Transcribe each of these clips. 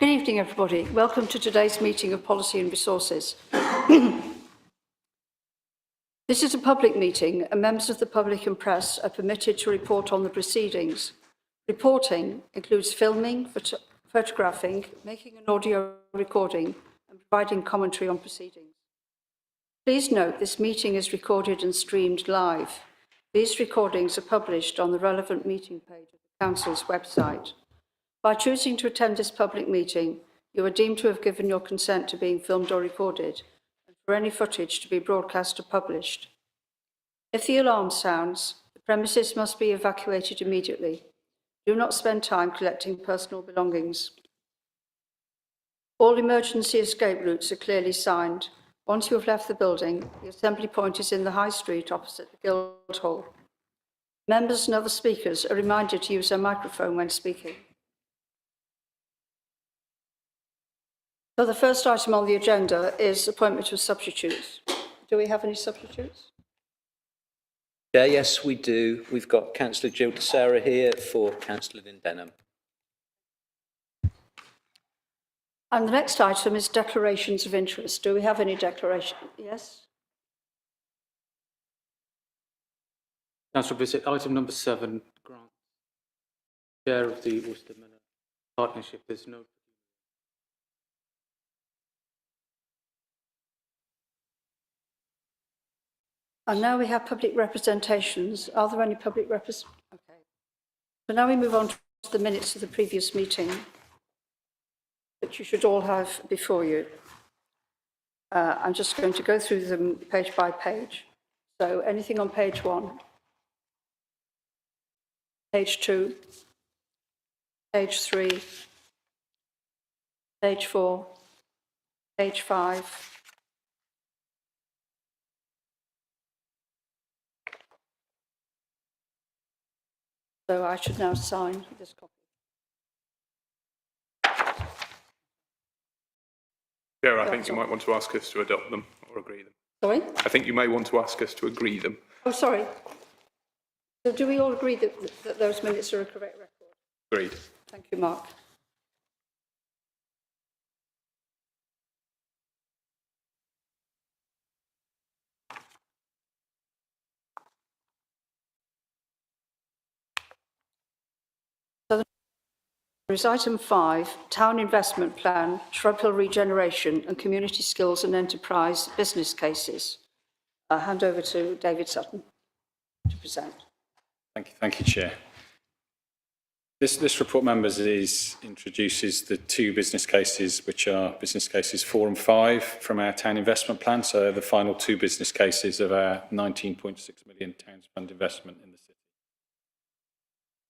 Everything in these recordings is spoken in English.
Good evening, everybody. Welcome to today's meeting of Policy and Resources. This is a public meeting, and members of the public and press are permitted to report on the proceedings. Reporting includes filming, photographing, making an audio recording, and providing commentary on proceedings. Please note this meeting is recorded and streamed live. These recordings are published on the relevant meeting page of the Council's website. By choosing to attend this public meeting, you are deemed to have given your consent to being filmed or recorded, and for any footage to be broadcast or published. If the alarm sounds, the premises must be evacuated immediately. Do not spend time collecting personal belongings. All emergency escape routes are clearly signed. Once you have left the building, the assembly point is in the High Street opposite the Guildhall. Members and other speakers are reminded to use their microphone when speaking. So the first item on the agenda is appointment of substitutes. Do we have any substitutes? Yeah, yes, we do. We've got Councillor Jill DeSarah here for Councillor Lynn Denham. And the next item is declarations of interest. Do we have any declaration? Yes? Councillor Bissett, item number 7, grant. Chair of the Worcester Manor Partnership, there's no. And now we have public representations. Are there any public representations? Okay. So now we move on to the minutes of the previous meeting, which you should all have before you. I'm just going to go through them page by page. So anything on page 1, page 2, page 3, page 4, page 5, so I should now sign this copy. Chair, I think you might want to ask us to adopt them or agree them. Sorry? I think you may want to ask us to agree them. Oh, sorry. So do we all agree that those minutes are a correct record? Agreed. Thank you, Mark. So there is item 5, Town Investment Plan, Shrub Hill Regeneration and Community Skills and Enterprise Business Cases. I'll hand over to David Sutton to present. Thank you, Chair. This report, members, introduces the 2 business cases, which are business cases 4 and 5 from our town investment plan. So the final 2 business cases of our 19.6 million Towns Fund investment in the city.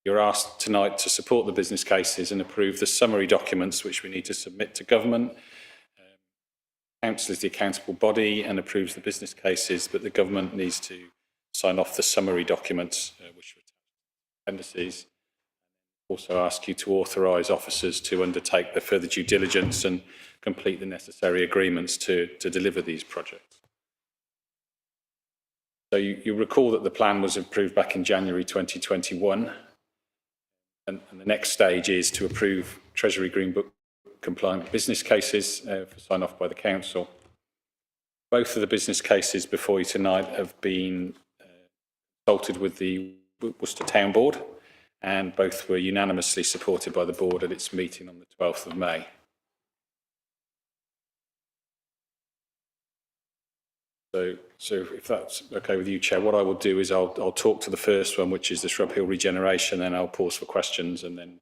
You're asked tonight to support the business cases and approve the summary documents which we need to submit to government. Council is the accountable body and approves the business cases, but the government needs to sign off the summary documents, which are appendices. Also ask you to authorise officers to undertake the further due diligence and complete the necessary agreements to deliver these projects. So you recall that the plan was approved back in January 2021. And the next stage is to approve Treasury Green Book compliant business cases for sign off by the Council. Both of the business cases before you tonight have been consulted with the Worcester Town Board, and both were unanimously supported by the Board at its meeting on the 12th of May. So if that's okay with you, Chair, what I will do is I'll talk to the first one, which is the Shrub Hill Regeneration, then I'll pause for questions and then.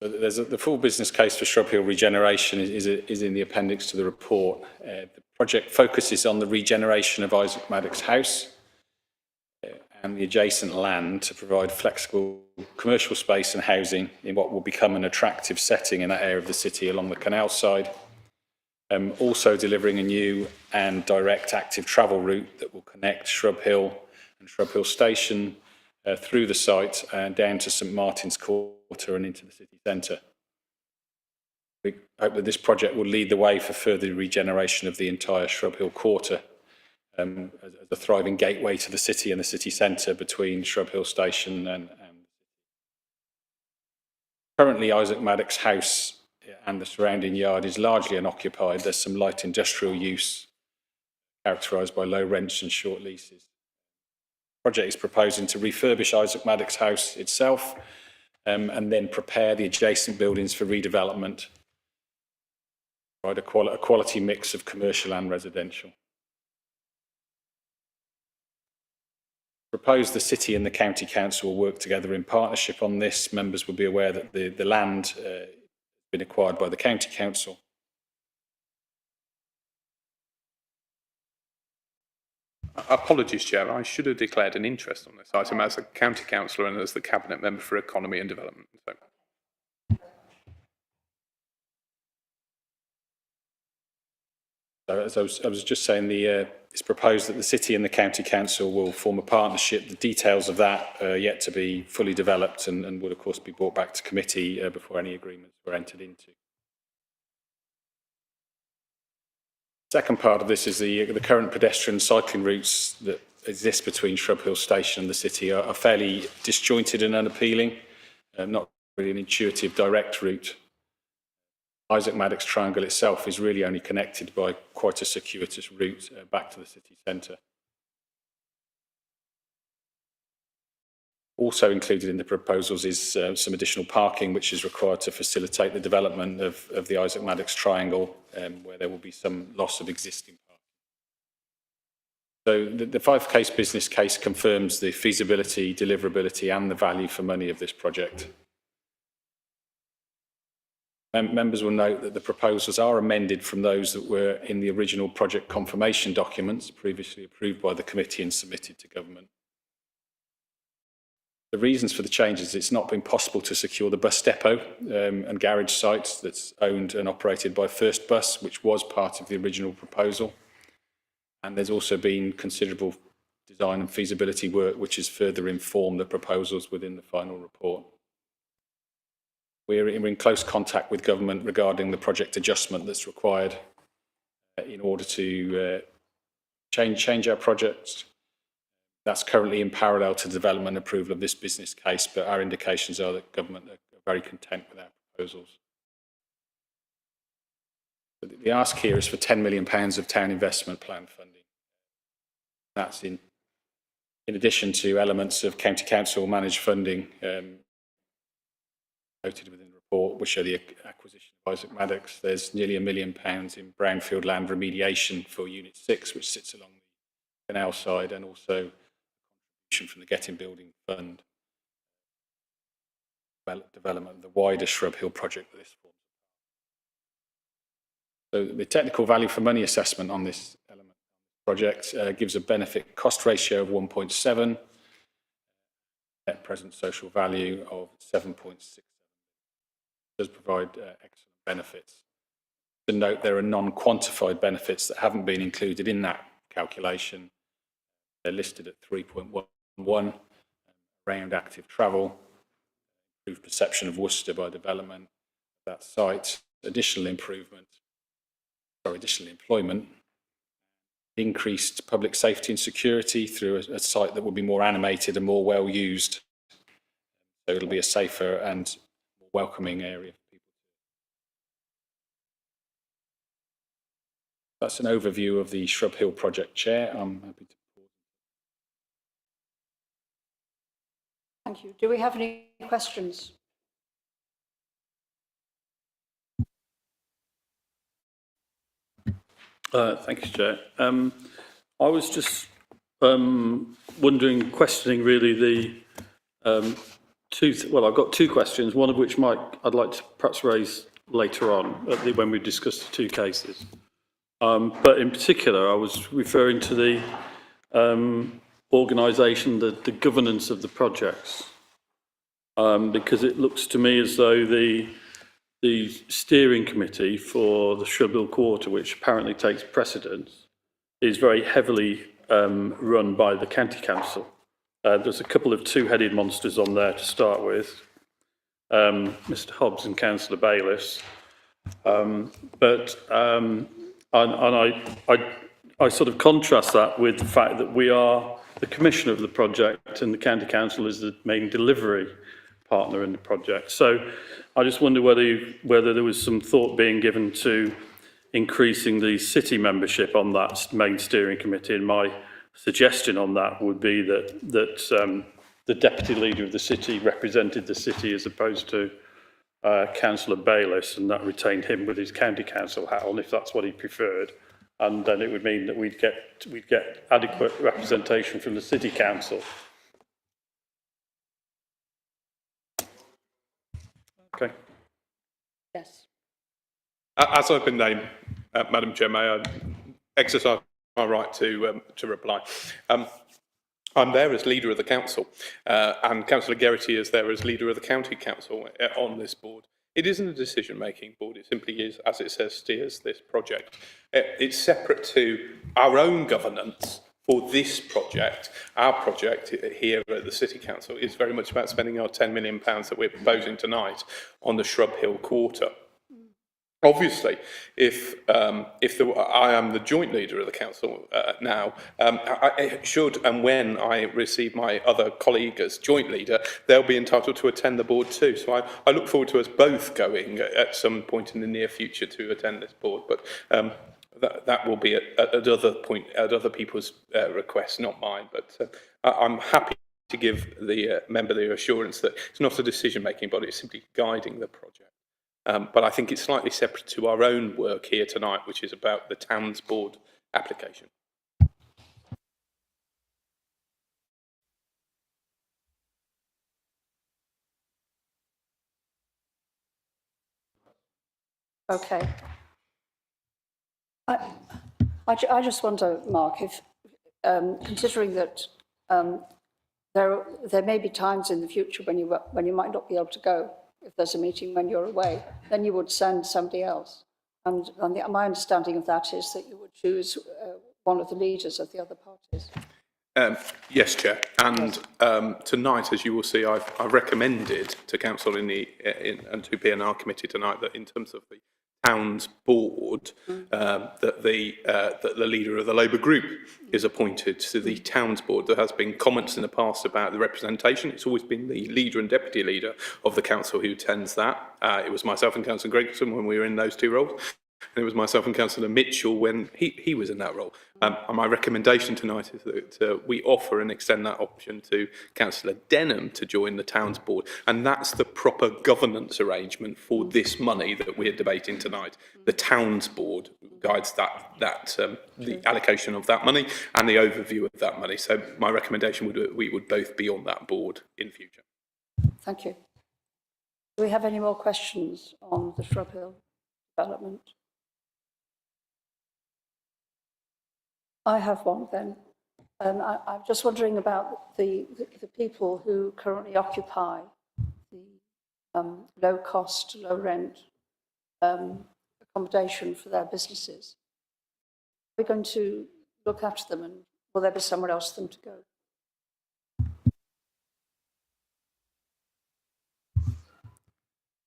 The full business case for Shrub Hill Regeneration is in the appendix to the report. The project focuses on the regeneration of Isaac Maddox House and the adjacent land to provide flexible commercial space and housing in what will become an attractive setting in that area of the city along the canal side. Also delivering a new and direct active travel route that will connect Shrub Hill and Shrub Hill Station through the site and down to St Martin's Quarter and into the city centre. We hope that this project will lead the way for further regeneration of the entire Shrub Hill Quarter as a thriving gateway to the city and the city centre between Shrub Hill Station and Currently, Isaac Maddox House and the surrounding yard is largely unoccupied. There's some light industrial use characterised by low rents and short leases. The project is proposing to refurbish Isaac Maddox House itself and then prepare the adjacent buildings for redevelopment, provide a quality mix of commercial and residential. Proposed the City and the County Council will work together in partnership on this. Members will be aware that the land has been acquired by the County Council. Apologies, Chair. I should have declared an interest on this item as a county councillor and as the Cabinet Member for Economy and Development. So, as I was just saying, it's proposed that the City and the County Council will form a partnership. The details of that are yet to be fully developed and will, of course, be brought back to committee before any agreements were entered into. Second part of this is the current pedestrian cycling routes that exist between Shrub Hill Station and the city are fairly disjointed and unappealing, not really an intuitive direct route. Isaac Maddox Triangle itself is really only connected by quite a circuitous route back to the city centre. Also included in the proposals is some additional parking which is required to facilitate the development of the Isaac Maddox Triangle, where there will be some loss of existing parking. So the five-case business case confirms the feasibility, deliverability and the value for money of this project. Members will note that the proposals are amended from those that were in the original project confirmation documents previously approved by the committee and submitted to government. The reasons for the changes: it's not been possible to secure the bus depot and garage sites that's owned and operated by First Bus, which was part of the original proposal. And there's also been considerable design and feasibility work which has further informed the proposals within the final report. We're in close contact with government regarding the project adjustment that's required in order to change our projects. That's currently in parallel to the development and approval of this business case, but our indications are that government are very content with our proposals. The ask here is for £10 million of town investment plan funding. That's in addition to elements of county council managed funding noted within the report, which are the acquisition of Isaac Maddox. There's nearly £1 million in brownfield land remediation for Unit 6, which sits along the canal side, and also from the Getting Building Fund development of the wider Shrub Hill project that this forms. So the technical value for money assessment on this element project gives a benefit cost ratio of 1.7, net present social value of 7.6. Does provide excellent benefits. To note, there are non-quantified benefits that haven't been included in that calculation. They're listed at 3.11, around active travel, improved perception of Worcester by development of that site, additional employment, increased public safety and security through a site that will be more animated and more well used. So it'll be a safer and more welcoming area for people. That's an overview of the Shrub Hill project, Chair. I'm happy to. Thank you. Do we have any questions? Thank you, Chair. I was just wondering, questioning really the I've got two questions, one of which I'd like to perhaps raise later on when we discuss the two cases. But in particular, I was referring to the organisation, the governance of the projects, because it looks to me as though the steering committee for the Shrub Hill Quarter, which apparently takes precedence, is very heavily run by the county council. There's a couple of two-headed monsters on there to start with, Mr. Hobbs and Councillor Bayliss. I sort of contrast that with the fact that we are the commissioner of the project and the county council is the main delivery partner in the project. So I just wonder whether there was some thought being given to increasing the city membership on that main steering committee. And my suggestion on that would be that the deputy leader of the city represented the city as opposed to Councillor Bayliss, and that retained him with his county council hat on if that's what he preferred. And then it would mean that we'd get adequate representation from the city council. Okay. Yes. As I've been named, Madam Chair, may I exercise my right to reply? I'm there as leader of the council, and Councillor Geraghty is there as leader of the county council on this board. It isn't a decision-making board, it simply is, as it says, steers this project. It's separate to our own governance for this project. Our project here at the City Council is very much about spending our £10 million that we're proposing tonight on the Shrub Hill Quarter. Obviously, if I am the joint leader of the council now, I should and when I receive my other colleague as joint leader, they'll be entitled to attend the board too. So I look forward to us both going at some point in the near future to attend this board. But that will be at other people's requests, not mine. But I'm happy to give the member the assurance that it's not a decision-making body; it's simply guiding the project. But I think it's slightly separate to our own work here tonight, which is about the Towns Board application. Okay. I just wonder, Mark, if considering that there may be times in the future when you might not be able to go, if there's a meeting when you're away, then you would send somebody else. And my understanding of that is that you would choose one of the leaders of the other parties. Yes, Chair. And tonight, as you will see, I've recommended to Council and to P&R Committee tonight that in terms of the Towns Board, that the leader of the Labour group is appointed to the Towns Board. There has been comments in the past about the representation. It's always been the leader and deputy leader of the council who attends that. It was myself and Councillor Gregson when we were in those two roles. And it was myself and Councillor Mitchell when he was in that role. And my recommendation tonight is that we offer and extend that option to Councillor Denham to join the Towns Board. And that's the proper governance arrangement for this money that we're debating tonight. The Towns Board guides the allocation of that money and the overview of that money. So my recommendation would be we would both be on that board in future. Thank you. Do we have any more questions on the Shrub Hill development? I have one then. I'm just wondering about the people who currently occupy the low cost, low rent accommodation for their businesses. Are we going to look after them, and will there be somewhere else for them to go?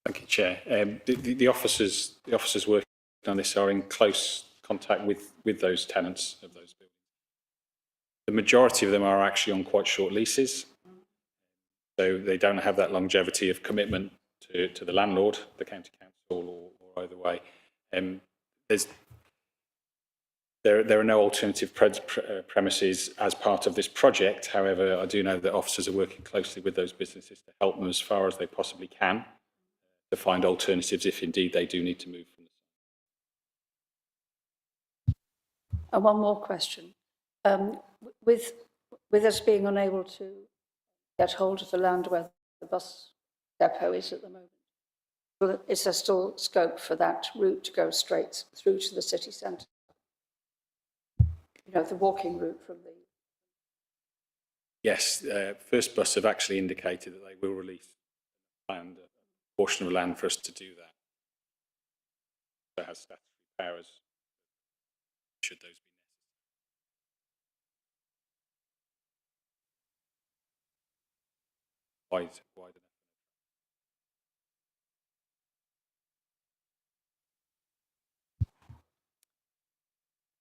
Thank you, Chair. The officers working on this are in close contact with those tenants of those buildings. The majority of them are actually on quite short leases, so they don't have that longevity of commitment to the landlord, the county council, or either way. There are no alternative premises as part of this project. However, I do know that officers are working closely with those businesses to help them as far as they possibly can to find alternatives if indeed they do need to move from the site. And one more question. With us being unable to get hold of the land where the bus depot is at the moment, is there still scope for that route to go straight through to the city centre? You know, the walking route from the... Yes, First Bus have actually indicated that they will release land, a portion of land for us to do that. So it has statutory powers, should those be wide enough.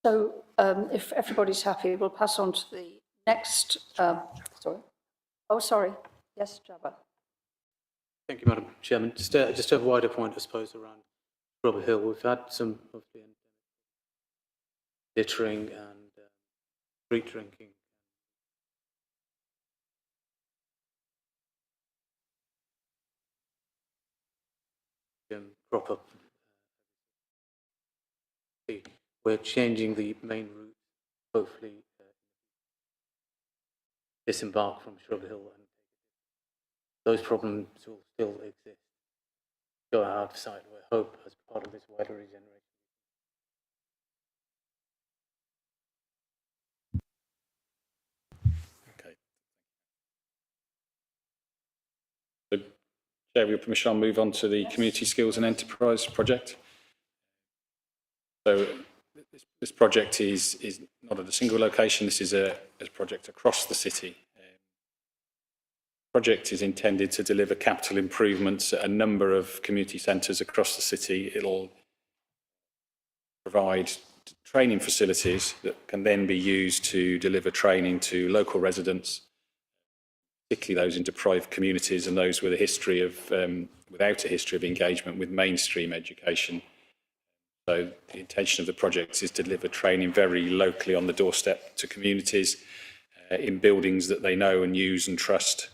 So if everybody's happy, we'll pass on to the next... sorry. Oh, sorry. Yes, Jabba. Thank you, Madam Chairman. Just a wider point, I suppose, around Robert Hill. We've had some of the littering and street drinking. Crop up. We're changing the main route, hopefully disembark from Shrub Hill, and those problems will still exist. Go out of sight, we hope, as part of this wider regeneration. Okay. So, Chair, with your permission, I'll move on to the Community Skills and Enterprise project. So this project is not at a single location. This is a project across the city. The project is intended to deliver capital improvements at a number of community centres across the city. It'll provide training facilities that can then be used to deliver training to local residents, particularly those in deprived communities and those with a history of, without a history of engagement with mainstream education. So the intention of the project is to deliver training very locally on the doorstep to communities in buildings that they know and use and trust,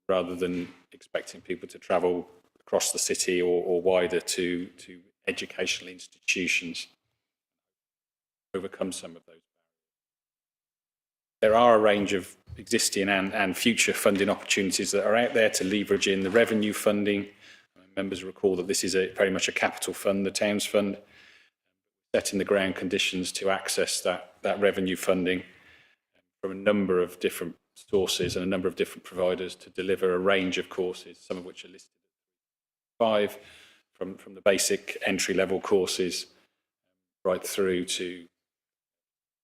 rather than expecting people to travel across the city or wider to educational institutions. Overcome some of those. There are a range of existing and future funding opportunities that are out there to leverage in the revenue funding. Members recall that this is very much a capital fund, the Towns Fund, setting the ground conditions to access that revenue funding from a number of different sources and a number of different providers to deliver a range of courses, some of which are listed at 5, from the basic entry-level courses right through to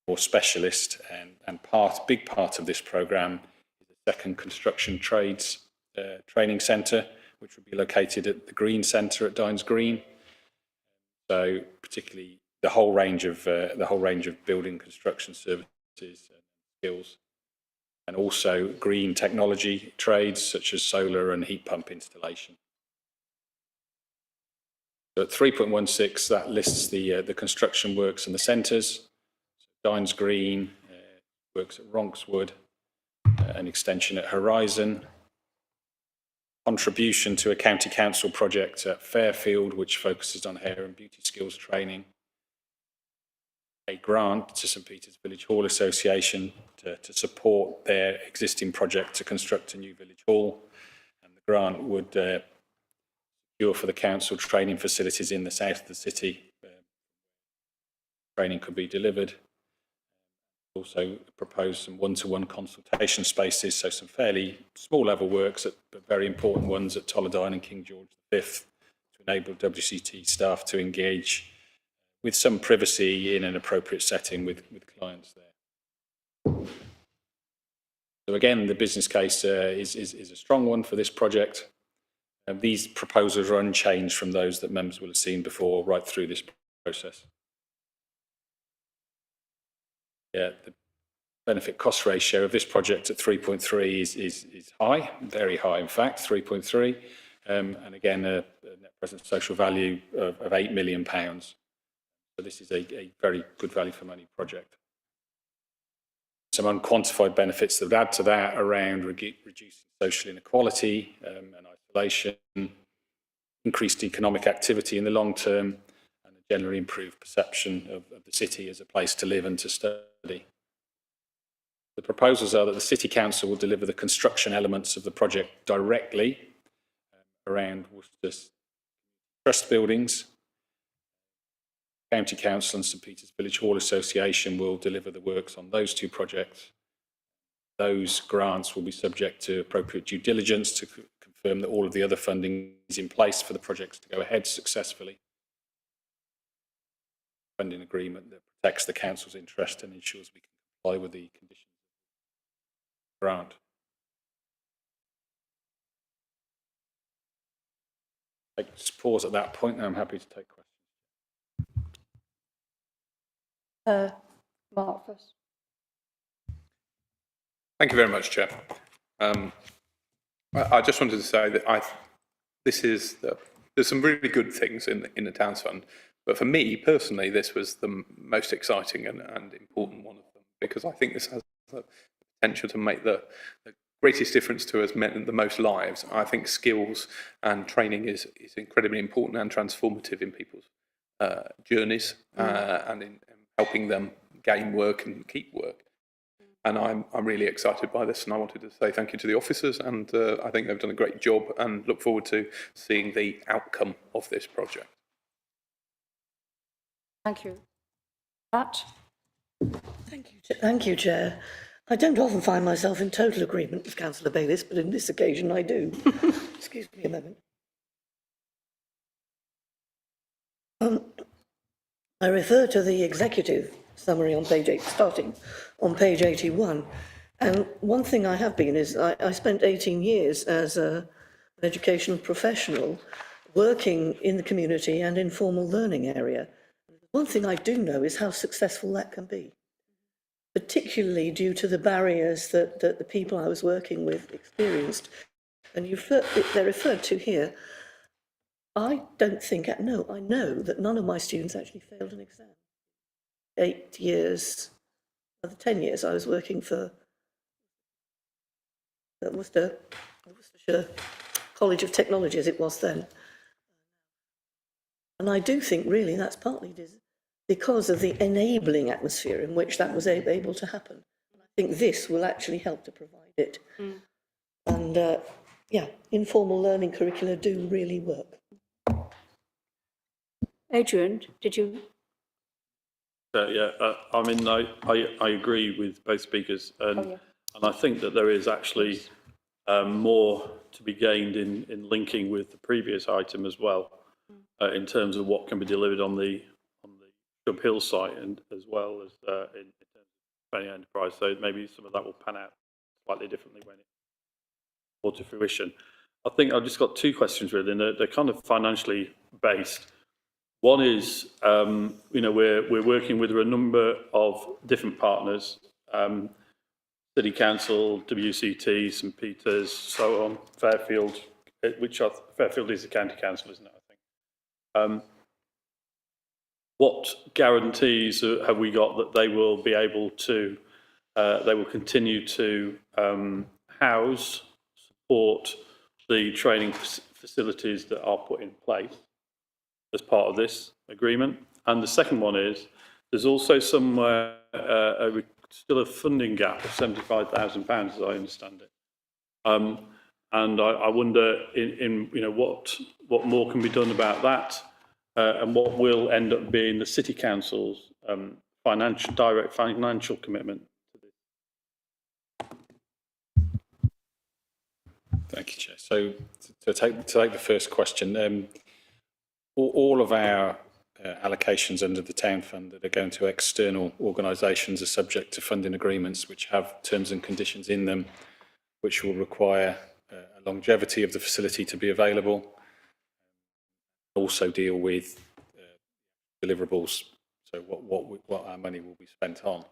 more specialist, and big part of this programme is the second construction trades training centre, which will be located at the Green Centre at Dines Green. So particularly the whole range of building construction services and skills, and also green technology trades such as solar and heat pump installation. So at 3.16, that lists the construction works and the centres. So Dines Green, works at Ronkswood, an extension at Horizon, contribution to a county council project at Fairfield, which focuses on hair and beauty skills training, a grant to St Peter's Village Hall Association to support their existing project to construct a new village hall, and the grant would secure for the council training facilities in the south of the city. Training could be delivered. Also propose some one-to-one consultation spaces, so some fairly small level works, but very important ones at Tollerdine and King George V to enable WCT staff to engage with some privacy in an appropriate setting with clients there. So again, the business case is a strong one for this project. These proposals are unchanged from those that members will have seen before right through this process. Yeah, the benefit cost ratio of this project at 3.3 is high, very high in fact, 3.3, and again a net present social value of £8 million. So this is a very good value for money project. Some unquantified benefits that would add to that around reducing social inequality and isolation, increased economic activity in the long term, and a generally improved perception of the city as a place to live and to study. The proposals are that the City Council will deliver the construction elements of the project directly around Worcester's trust buildings. County Council and St Peter's Village Hall Association will deliver the works on those two projects. Those grants will be subject to appropriate due diligence to confirm that all of the other funding is in place for the projects to go ahead successfully. Funding agreement that protects the council's interest and ensures we can comply with the conditions of the grant. I just pause at that point and I'm happy to take questions. Mark first. Thank you very much, Chair. I just wanted to say that this is there's some really good things in the Towns Fund, but for me personally, this was the most exciting and important one of them, because I think this has the potential to make the greatest difference to us, meant the most lives. I think skills and training is incredibly important and transformative in people's journeys and in helping them gain work and keep work. And I'm really excited by this, and I wanted to say thank you to the officers, and I think they've done a great job, and look forward to seeing the outcome of this project. Thank you. Pat? Thank you, Chair. I don't often find myself in total agreement with Councillor Bayliss, but on this occasion I do. Excuse me a moment. I refer to the executive summary on page 8, starting on page 81. And one thing I have been is I spent 18 years as an educational professional working in the community and informal learning area. One thing I do know is how successful that can be, particularly due to the barriers that the people I was working with experienced. And they're referred to here. I don't think, no, I know that none of my students actually failed an exam. 8 years, the 10 years I was working for Worcestershire College of Technology, as it was then. And I do think really that's partly because of the enabling atmosphere in which that was able to happen. I think this will actually help to provide it. And yeah, informal learning curricula do really work. Adrian, did you? Yeah, I mean, I agree with both speakers, and I think that there is actually more to be gained in linking with the previous item as well, in terms of what can be delivered on the Shub Hill site, and as well as in terms of training enterprise. So maybe some of that will pan out slightly differently when it's brought to fruition. I think I've just got two questions really, and they're kind of financially based. One is, we're working with a number of different partners, City Council, WCT, St Peters, so on, Fairfield, Fairfield is the county council, isn't it, I think. What guarantees have we got that they will be able to, they will continue to house, support the training facilities that are put in place as part of this agreement? And the second one is, there's also somewhere still a funding gap of £75,000, as I understand it. And I wonder what more can be done about that, and what will end up being the City Council's direct financial commitment to this. Thank you, Chair. So to take the first question, all of our allocations under the Town Fund that are going to external organisations are subject to funding agreements which have terms and conditions in them which will require a longevity of the facility to be available, also deal with deliverables, so what our money will be spent on.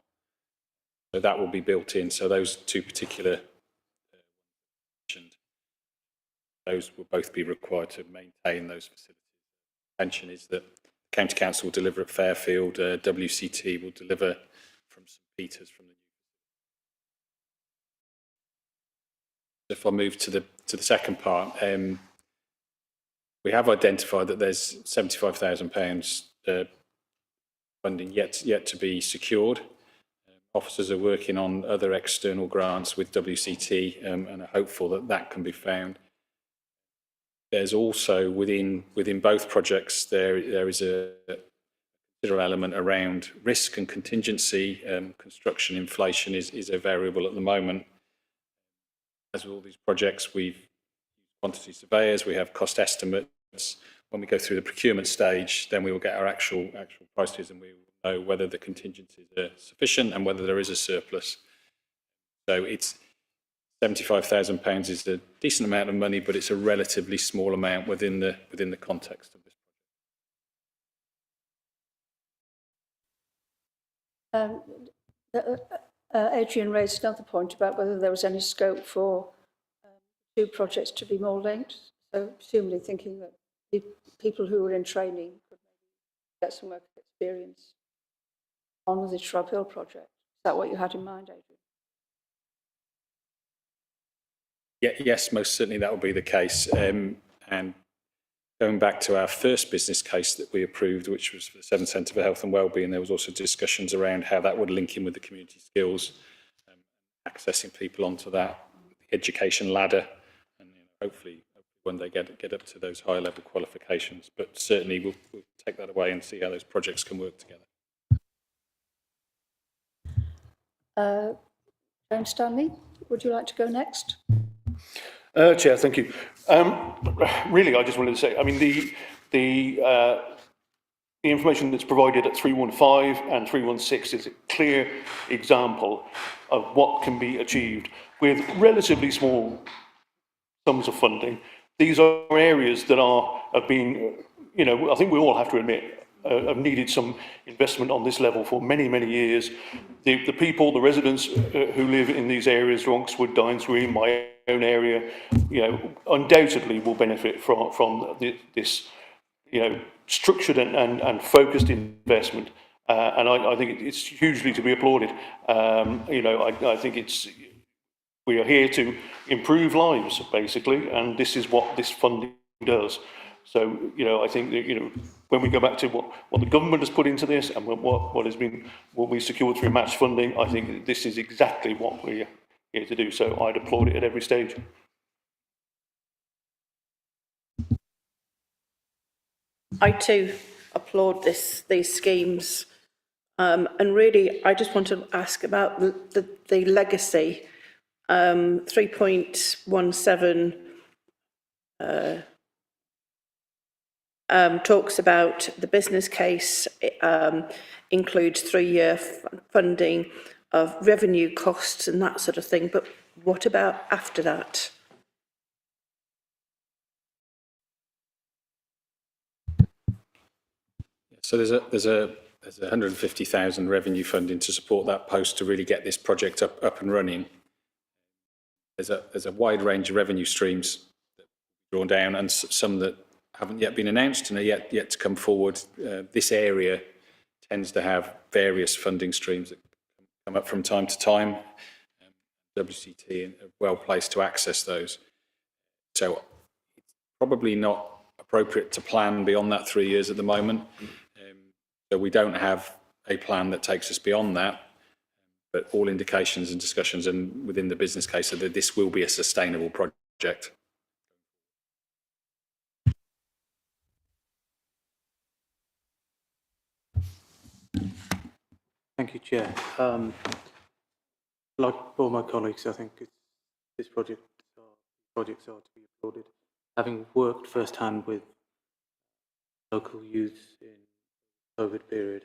So that will be built in. So those two particular those will both be required to maintain those facilities. The intention is that County Council will deliver at Fairfield, WCT will deliver from St Peters. If I move to the second part, we have identified that there's £75,000 funding yet to be secured. Officers are working on other external grants with WCT and are hopeful that that can be found. There's also within both projects there is a considerable element around risk and contingency. Construction inflation is a variable at the moment. As with all these projects, we've used quantity surveyors, we have cost estimates. When we go through the procurement stage, then we will get our actual prices, and we will know whether the contingencies are sufficient and whether there is a surplus. So it's £75,000 is a decent amount of money, but it's a relatively small amount within the context of this project. Adrian raised another point about whether there was any scope for two projects to be more linked. So presumably thinking that people who were in training could maybe get some work experience on the Shrub Hill project. Is that what you had in mind, Adrian? Yeah, yes, most certainly that will be the case. And going back to our first business case that we approved, which was for the Severn Centre for Health and Wellbeing, there was also discussions around how that would link in with the community skills, accessing people onto that education ladder, and hopefully when they get up to those higher level qualifications. But certainly we'll take that away and see how those projects can work together. James Stanley, would you like to go next? Chair, thank you. Really, I just wanted to say, I mean, the information that's provided at 315 and 316 is a clear example of what can be achieved with relatively small sums of funding. These are areas that have been, you know, I think we all have to admit, have needed some investment on this level for many, many years. The people, the residents who live in these areas, Ronkswood, Dines Green, my own area, you know, undoubtedly will benefit from this, you know, structured and focused investment. And I think it's hugely to be applauded. You know, I think we are here to improve lives, basically, and this is what this funding does. So, you know, I think that, you know, when we go back to what the government has put into this and what we secured through match funding, I think this is exactly what we're here to do. So I'd applaud it at every stage. I too applaud these schemes. And really, I just want to ask about the legacy. 3.17 talks about the business case, includes 3-year funding of revenue costs and that sort of thing. But what about after that? So there's a 150,000 revenue funding to support that post to really get this project up and running. There's a wide range of revenue streams that are drawn down, and some that haven't yet been announced and are yet to come forward. This area tends to have various funding streams that come up from time to time. WCT are well placed to access those. So it's probably not appropriate to plan beyond that 3 years at the moment. So we don't have a plan that takes us beyond that, but all indications and discussions and within the business case are that this will be a sustainable project. Thank you, Chair. Like all my colleagues, I think this projects are to be applauded. Having worked firsthand with local youths in the COVID period,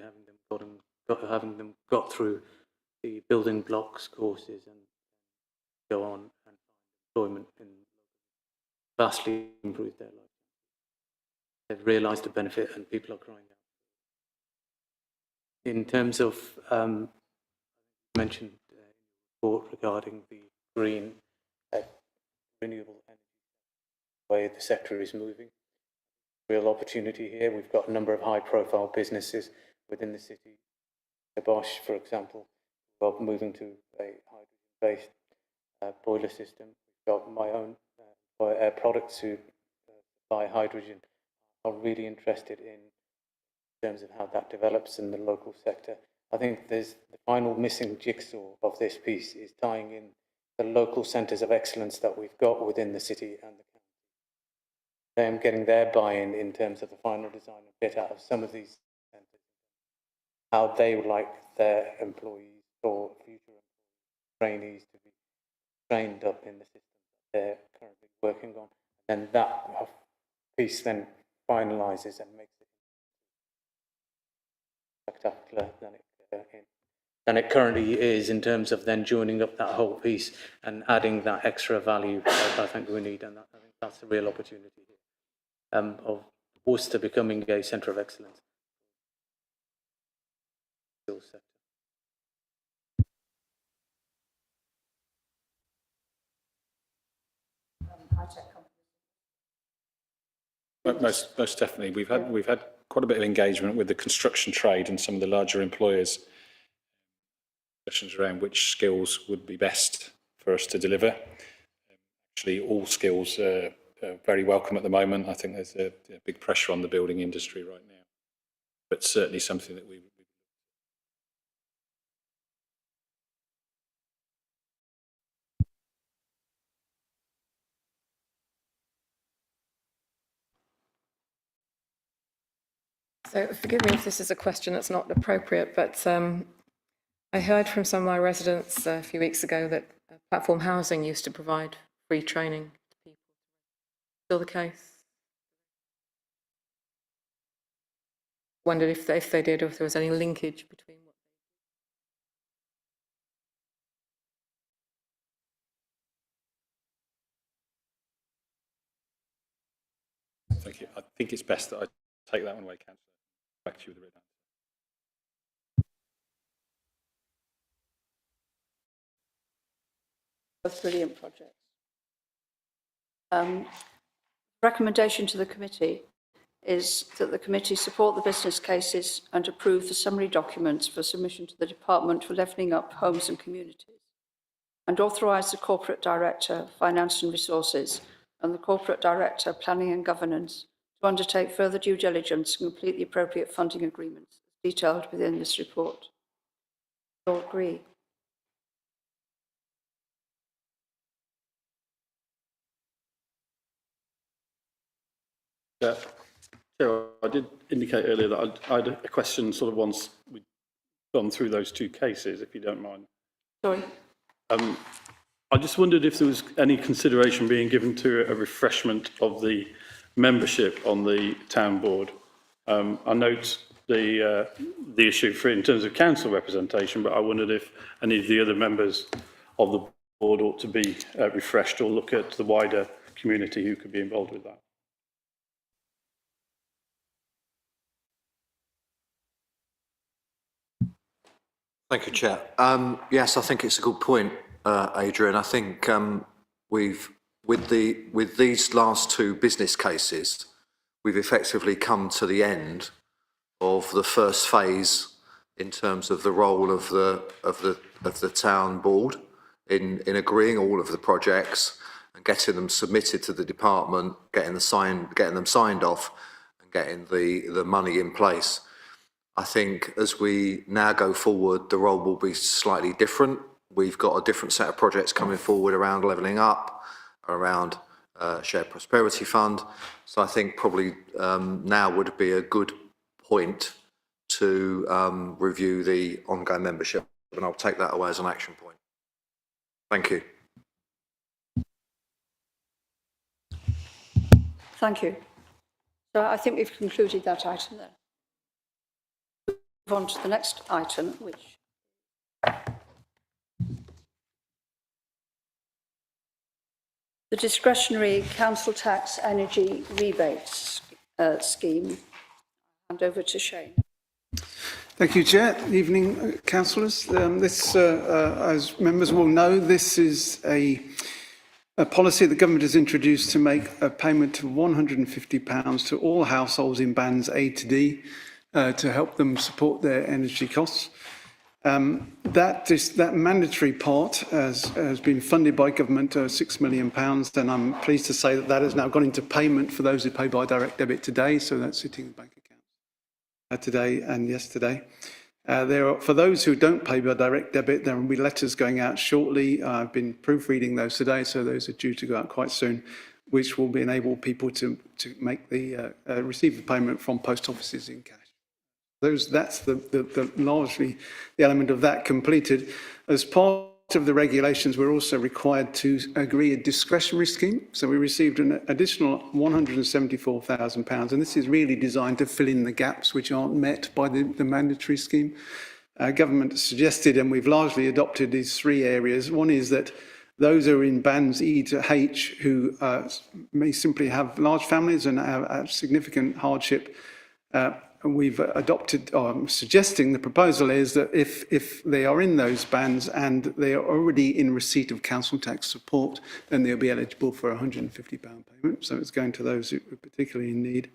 having them got through the building blocks courses and go on and find employment and vastly improved their life. They've realised the benefit and people are crying out. In terms of, mentioned report regarding the green renewable energy, way the sector is moving. Real opportunity here. We've got a number of high-profile businesses within the city. Bosch, for example, are moving to a hydrogen-based boiler system. We've got my own products who supply hydrogen are really interested in terms of how that develops in the local sector. I think there's the final missing jigsaw of this piece is tying in the local centres of excellence that we've got within the city and the county. Them getting their buy-in in terms of the final design and fit out of some of these centres, how they would like their employees or future trainees to be trained up in the system that they're currently working on. And that piece then finalises and makes it spectacular than it currently is in terms of then joining up that whole piece and adding that extra value that I think we need, and I think that's a real opportunity here of Worcester becoming a centre of excellence. Most definitely. We've had quite a bit of engagement with the construction trade and some of the larger employers. Questions around which skills would be best for us to deliver. Actually, all skills are very welcome at the moment. I think there's a big pressure on the building industry right now, but certainly something that we. So forgive me if this is a question that's not appropriate, but I heard from some of my residents a few weeks ago that Platform Housing used to provide free training to people. Still the case? Wondered if they did, or if there was any linkage between what they do. Thank you. I think it's best that I take that one away, Councillor. Back to you with the written answer. Both brilliant projects. Recommendation to the committee is that the committee support the business cases and approve the summary documents for submission to the Department for Levelling Up Homes and Communities, and authorise the Corporate Director, Finance and Resources, and the Corporate Director, Planning and Governance, to undertake further due diligence and complete the appropriate funding agreements detailed within this report. Do you all agree? Yeah. Chair, I did indicate earlier that I had a question sort of once we'd gone through those two cases, if you don't mind. Sorry. I just wondered if there was any consideration being given to a refreshment of the membership on the town board. I note the issue for in terms of council representation, but I wondered if any of the other members of the board ought to be refreshed or look at the wider community who could be involved with that. Thank you, Chair. Yes, I think it's a good point, Adrian. I think with these last two business cases, we've effectively come to the end of the first phase in terms of the role of the town board in agreeing all of the projects and getting them submitted to the department, getting them signed off, and getting the money in place. I think as we now go forward, the role will be slightly different. We've got a different set of projects coming forward around levelling up, around Shared Prosperity Fund. So I think probably now would be a good point to review the ongoing membership, and I'll take that away as an action point. Thank you. Thank you. So I think we've concluded that item there. Move on to the next item, which the discretionary council tax energy rebates scheme. Hand over to Shane. Thank you, Chair. Evening, councillors. As members will know, this is a policy the government has introduced to make a payment of £150 to all households in bands A to D to help them support their energy costs. That mandatory part has been funded by government, £6 million, and I'm pleased to say that has now gone into payment for those who pay by direct debit today, so that's sitting in the bank account today and yesterday. For those who don't pay by direct debit, there will be letters going out shortly. I've been proofreading those today, so those are due to go out quite soon, which will enable people to make receive the payment from post offices in cash. That's largely the element of that completed. As part of the regulations, we're also required to agree a discretionary scheme. So we received an additional £174,000, and this is really designed to fill in the gaps which aren't met by the mandatory scheme. Government suggested, and we've largely adopted these three areas. One is that those who are in bands E to H who may simply have large families and have significant hardship we've adopted, or I'm suggesting the proposal is that if they are in those bands and they are already in receipt of council tax support, then they'll be eligible for a £150 payment. So it's going to those who are particularly in need.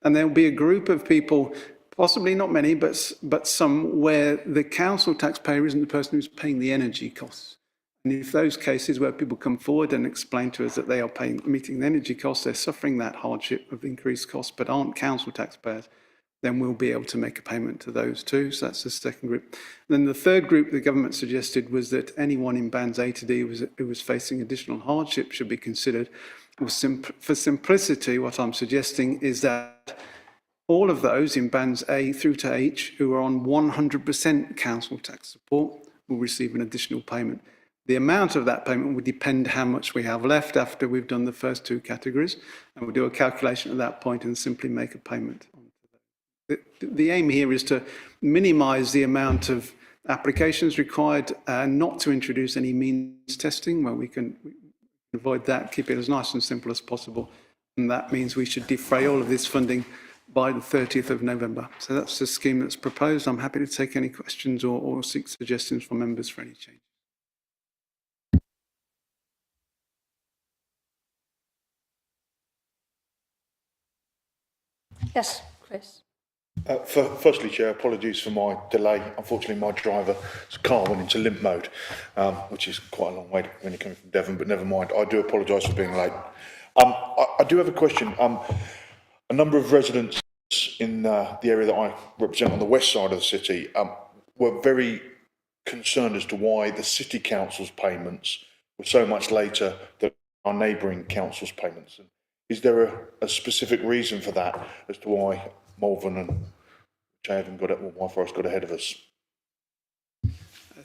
And there'll be a group of people, possibly not many, but some, where the council taxpayer isn't the person who's paying the energy costs. And if those cases where people come forward and explain to us that they are meeting the energy costs, they're suffering that hardship of increased costs, but aren't council taxpayers, then we'll be able to make a payment to those too. So that's the second group. And then the third group the government suggested was that anyone in bands A to D who was facing additional hardship should be considered. For simplicity, what I'm suggesting is that all of those in bands A through to H who are on 100% council tax support will receive an additional payment. The amount of that payment would depend how much we have left after we've done the first two categories, and we'll do a calculation at that point and simply make a payment. The aim here is to minimise the amount of applications required and not to introduce any means testing where we can avoid that, keep it as nice and simple as possible. And that means we should defray all of this funding by the 30th of November. So that's the scheme that's proposed. I'm happy to take any questions or seek suggestions from members for any change. Yes, Chris. Firstly, Chair, apologies for my delay. Unfortunately, my driver's car went into limp mode, which is quite a long way when you're coming from Devon, but never mind. I do apologise for being late. I do have a question. A number of residents in the area that I represent on the west side of the city were very concerned as to why the city council's payments were so much later than our neighbouring council's payments. Is there a specific reason for that as to why Malvern and Chatham got it, or why Forest got ahead of us?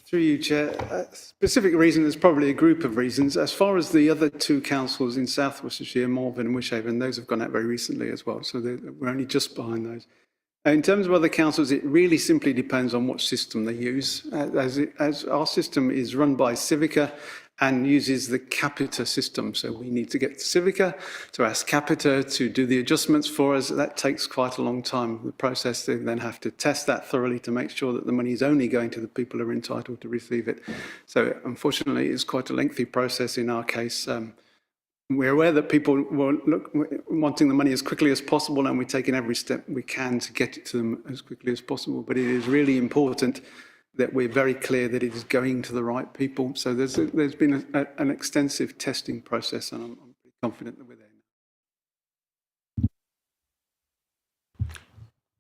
Through you, Chair. A specific reason, there's probably a group of reasons. As far as the other two councils in South Worcestershire, Malvern and Wishaven, those have gone out very recently as well, so we're only just behind those. In terms of other councils, it really simply depends on what system they use. As our system is run by Civica and uses the Capita system, so we need to get Civica to ask Capita to do the adjustments for us. That takes quite a long time. The process, they then have to test that thoroughly to make sure that the money is only going to the people who are entitled to receive it. So unfortunately, it's quite a lengthy process in our case. We're aware that people will look wanting the money as quickly as possible, and we're taking every step we can to get it to them as quickly as possible. But it is really important that we're very clear that it is going to the right people. So there's been an extensive testing process, and I'm pretty confident that we're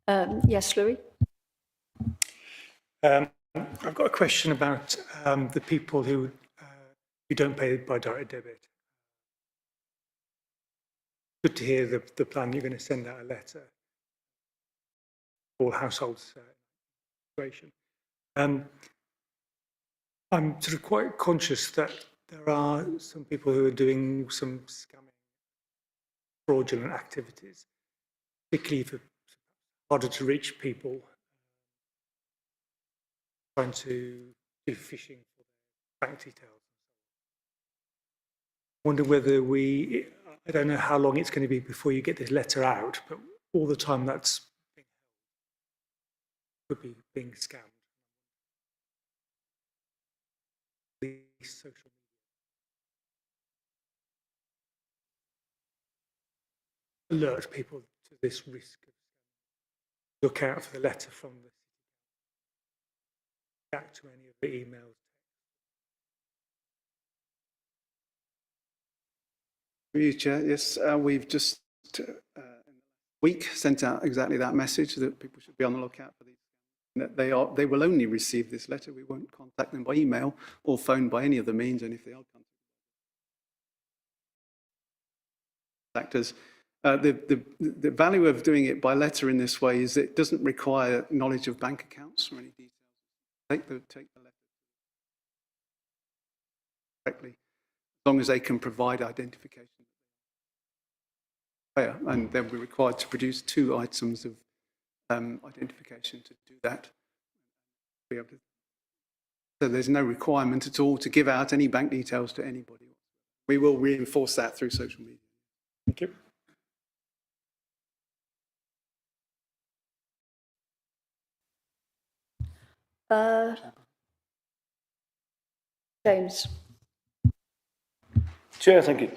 there. Yes, Louis? I've got a question about the people who don't pay by direct debit. Good to hear the plan. You're going to send out a letter all households situation. I'm sort of quite conscious that there are some people who are doing some scamming, fraudulent activities, particularly for harder to reach people, trying to do phishing for their bank details. I wonder whether I don't know how long it's going to be before you get this letter out, but all the time that's could be being scammed. Social media. Alert people to this risk. Look out for the letter from the back to any of the emails. You, Chair. Yes, we've just week sent out exactly that message that people should be on the lookout for these. That they will only receive this letter. We won't contact them by email or phone by any other means. And if they are contacted us, the value of doing it by letter in this way is that it doesn't require knowledge of bank accounts or any details. Take the letter correctly, as long as they can provide identification. And they'll be required to produce 2 items of identification to do that. So there's no requirement at all to give out any bank details to anybody. We will reinforce that through social media. Thank you. James. Chair, thank you.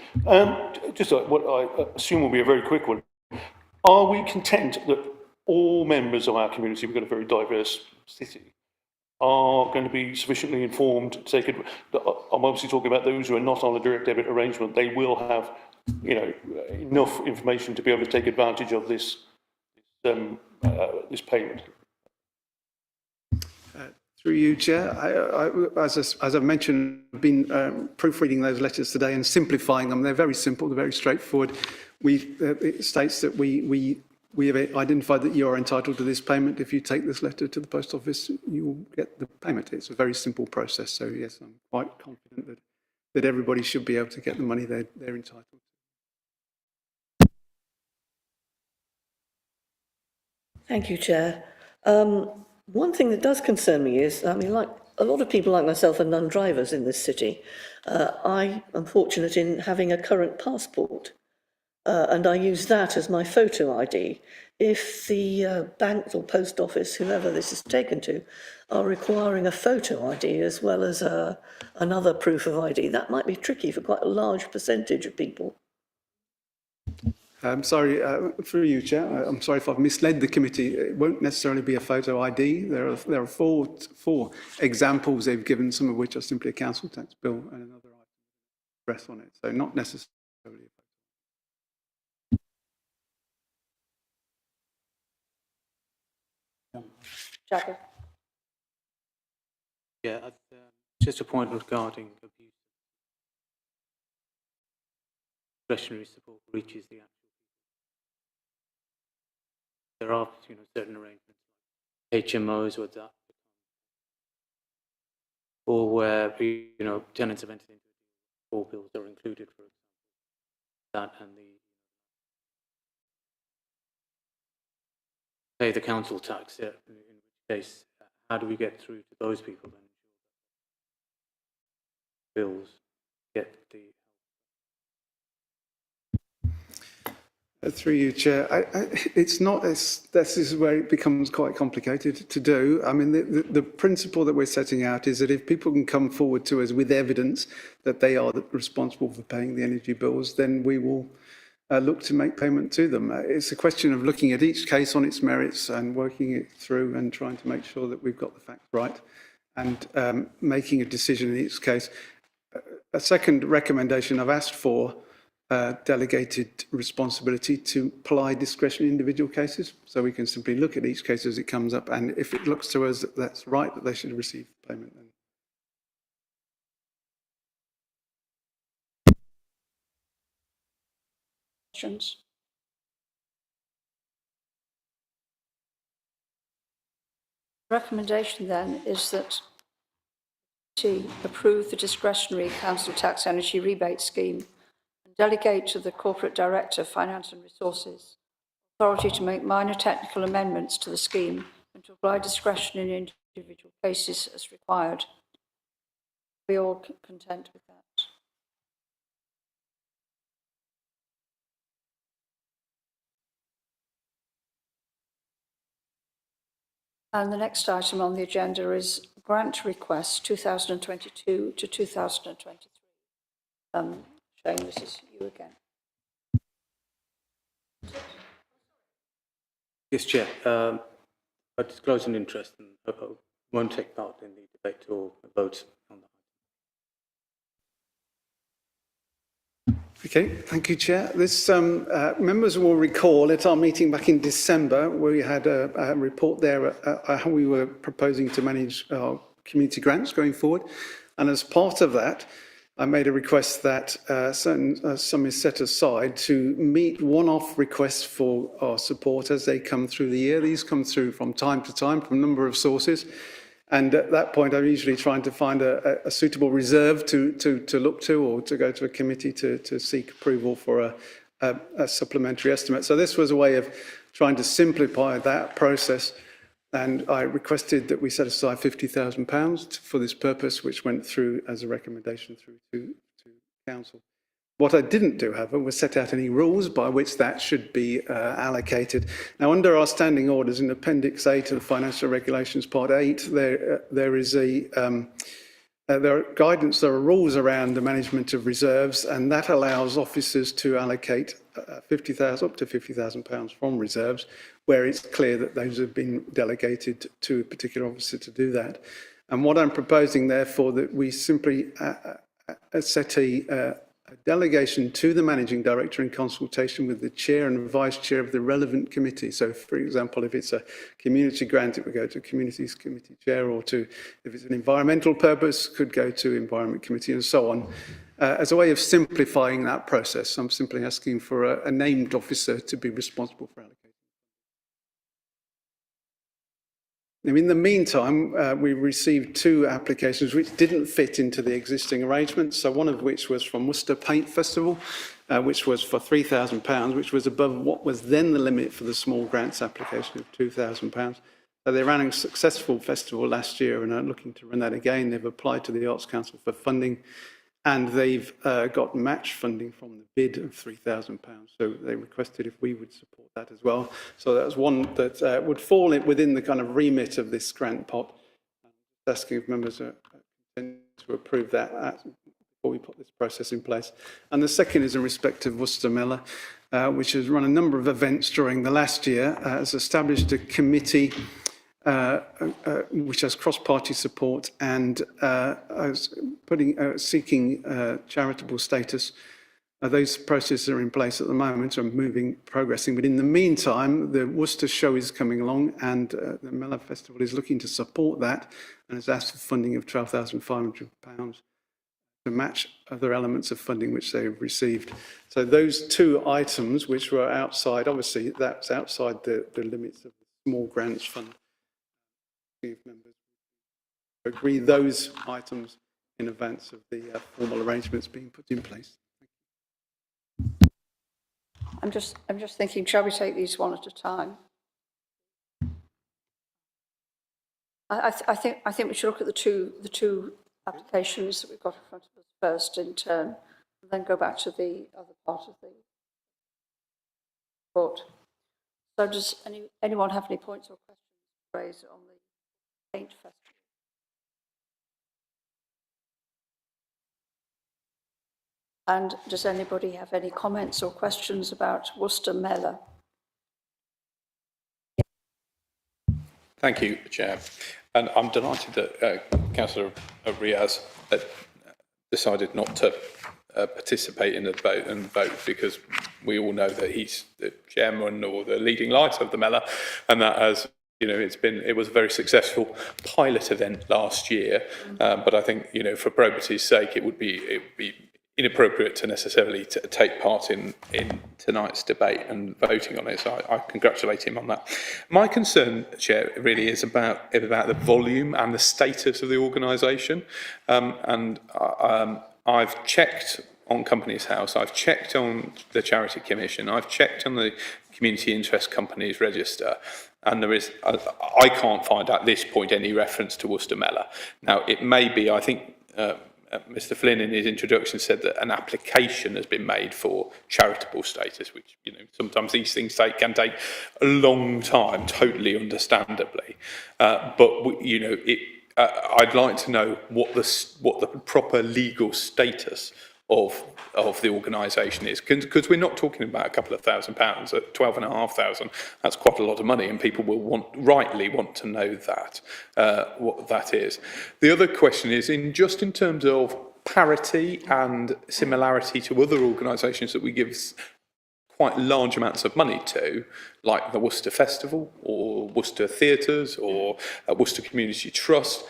Just what I assume will be a very quick one. Are we content that all members of our community, we've got a very diverse city, are going to be sufficiently informed to take it? I'm obviously talking about those who are not on a direct debit arrangement. They will have, you know, enough information to be able to take advantage of this payment. Through you, Chair. As I've mentioned, I've been proofreading those letters today and simplifying them. They're very simple, they're very straightforward. It states that we have identified that you are entitled to this payment. If you take this letter to the post office, you will get the payment. It's a very simple process. So yes, I'm quite confident that everybody should be able to get the money they're entitled to. Thank you, Chair. One thing that does concern me is, I mean, like a lot of people like myself are non-drivers in this city. I am fortunate in having a current passport, and I use that as my photo ID. If the bank or post office, whoever this is taken to, are requiring a photo ID as well as another proof of ID, that might be tricky for quite a large percentage of people. I'm sorry, through you, Chair. I'm sorry if I've misled the committee. It won't necessarily be a photo ID. There are four examples they've given, some of which are simply a council tax bill and another address on it. So not necessarily a photo. Jackie. Yeah, just a point regarding abuse. Discretionary support reaches the actual. There are, you know, certain arrangements, like HMOs or that, or where, you know, tenants have entered into all bills are included, for example, that and the pay the council tax. In which case, how do we get through to those people and ensure that bills get the Through you, Chair. It's not this is where it becomes quite complicated to do. I mean, the principle that we're setting out is that if people can come forward to us with evidence that they are responsible for paying the energy bills, then we will look to make payment to them. It's a question of looking at each case on its merits and working it through and trying to make sure that we've got the facts right and making a decision in each case. A second recommendation I've asked for delegated responsibility to apply discretion in individual cases. So we can simply look at each case as it comes up, and if it looks to us that that's right, that they should receive payment, then. Questions? Recommendation then is that to approve the discretionary council tax energy rebate scheme and delegate to the Corporate Director of Finance and Resources authority to make minor technical amendments to the scheme and to apply discretion in individual cases as required. Are we all content with that? And the next item on the agenda is grant requests 2022 to 2023. Shane, this is you again. Yes, Chair. I disclose an interest and won't take part in the debate or vote on that. Okay, thank you, Chair. This members will recall at our meeting back in December, we had a report there how we were proposing to manage our community grants going forward, and as part of that, I made a request that certain sum is set aside to meet one-off requests for our support as they come through the year. These come through from time to time from a number of sources. And at that point, I'm usually trying to find a suitable reserve to look to, or to go to a committee to seek approval for a supplementary estimate. So this was a way of trying to simplify that process. And I requested that we set aside £50,000 for this purpose, which went through as a recommendation through to council. What I didn't do, however, was set out any rules by which that should be allocated. Now, under our standing orders in Appendix A to the Financial Regulations Part 8, there is there are guidance, there are rules around the management of reserves, and that allows officers to allocate up to £50,000 from reserves, where it's clear that those have been delegated to a particular officer to do that. And what I'm proposing, therefore, that we simply set a delegation to the managing director in consultation with the chair and vice chair of the relevant committee. So, for example, if it's a community grant, it would go to communities committee chair, or to, if it's an environmental purpose, could go to environment committee, and so on. As a way of simplifying that process, I'm simply asking for a named officer to be responsible for allocation. Now, in the meantime, we received 2 applications which didn't fit into the existing arrangements. So one of which was from Worcester Paint Festival, which was for £3,000, which was above what was then the limit for the small grants application of £2,000. So they ran a successful festival last year and are looking to run that again. They've applied to the Arts Council for funding, and they've got match funding from the bid of £3,000. So they requested if we would support that as well. So that was one that would fall within the kind of remit of this grant pot. Asking if members are content to approve that before we put this process in place. And the second is in respect of Worcester Mellor, which has run a number of events during the last year, has established a committee which has cross-party support and seeking charitable status. Those processes are in place at the moment and progressing. But in the meantime, the Worcester show is coming along, and the Mellor Festival is looking to support that and has asked for funding of £12,500 to match other elements of funding which they have received. So those 2 items, which were outside, obviously that's outside the limits of the small grants fund. If members agree those items in advance of the formal arrangements being put in place. I'm just thinking, shall we take these one at a time? I think we should look at the two applications that we've got in front of us first in turn, and then go back to the other part of the report. So does anyone have any points or questions to raise on the Paint Festival? And does anybody have any comments or questions about Worcester Mellor? Thank you, Chair. And I'm delighted that Councillor Riaz had decided not to participate in the debate and vote, because we all know that he's the chairman or the leading light of the Mellor, and that has, you know, it was a very successful pilot event last year. But I think, you know, for probity's sake, it would be inappropriate to necessarily take part in tonight's debate and voting on it. So I congratulate him on that. My concern, Chair, really is about the volume and the status of the organisation. I've checked on Companies House, I've checked on the Charity Commission, I've checked on the Community Interest Companies Register, and there is, I can't find at this point any reference to Worcester Mellor. Now, it may be, I think, Mr. Flynn in his introduction said that an application has been made for charitable status, which, you know, sometimes these things can take a long time, totally understandably. But you know, I'd like to know what the proper legal status of the organisation is, because we're not talking about a couple of £1,000 at 12,500. That's quite a lot of money, and people will rightly want to know that what that is. The other question is in terms of parity and similarity to other organisations that we give quite large amounts of money to, like the Worcester Festival or Worcester Theatres or Worcester Community Trust.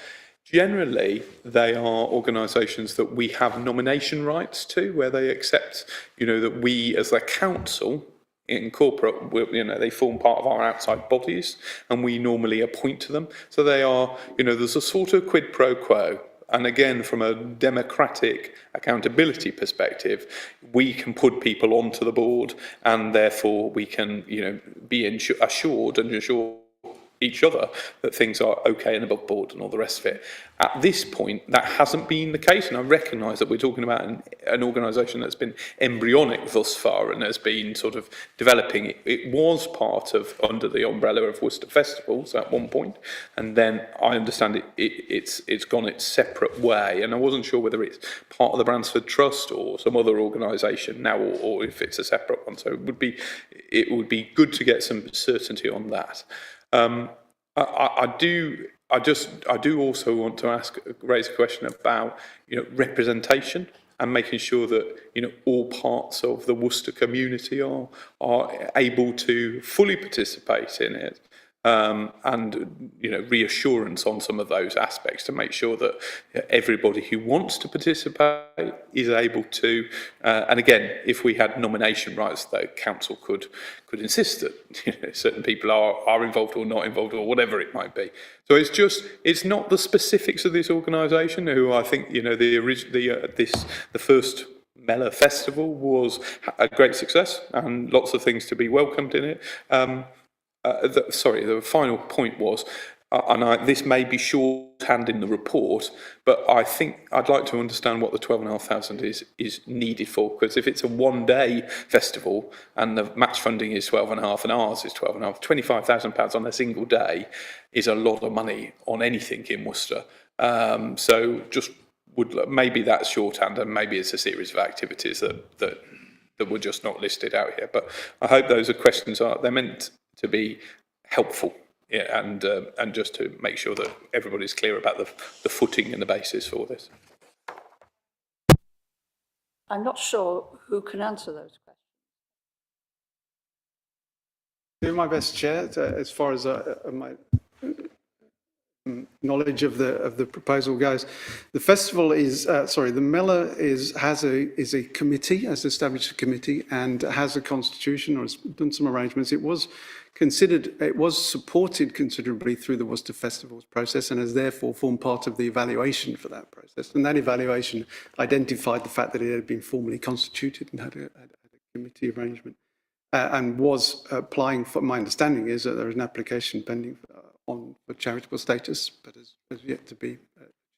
Generally, they are organisations that we have nomination rights to, where they accept, you know, that we as a council in corporate, you know, they form part of our outside bodies, and we normally appoint to them. So they are, you know, there's a sort of quid pro quo. And again, from a democratic accountability perspective, we can put people onto the board, and therefore we can, you know, be assured and ensure each other that things are okay and above board and all the rest of it. At this point, that hasn't been the case, and I recognise that we're talking about an organisation that's been embryonic thus far and has been sort of developing. It was part of, under the umbrella of Worcester Festivals at one point, and then I understand it's gone its separate way, and I wasn't sure whether it's part of the Bransford Trust or some other organisation now, or if it's a separate one. So it would be good to get some certainty on that. I do also want to raise a question about, representation and making sure that, all parts of the Worcester community are able to fully participate in it. And reassurance on some of those aspects to make sure that everybody who wants to participate is able to. And again, if we had nomination rights, the council could insist that certain people are involved or not involved or whatever it might be. So it's not the specifics of this organisation who I think the first Mellor Festival was a great success and lots of things to be welcomed in it. The final point was, this may be shorthand in the report, but I think I'd like to understand what the 12,500 is needed for, because if it's a one-day festival and the match funding is 12,500 and ours is 12,500, £25,000 on a single day is a lot of money on anything in Worcester. So maybe that's shorthand, and maybe it's a series of activities that were just not listed out here. But I hope those are questions they're meant to be helpful, and just to make sure that everybody's clear about the footing and the basis for this. I'm not sure who can answer those questions. Do my best, Chair, as far as my knowledge of the proposal goes. The festival is the Mellor is a committee, has established a committee and has a constitution or has done some arrangements. It was supported considerably through the Worcester Festivals process and has therefore formed part of the evaluation for that process. And that evaluation identified the fact that it had been formally constituted and had a committee arrangement and was applying for, my understanding is that there is an application pending for charitable status, but has yet to be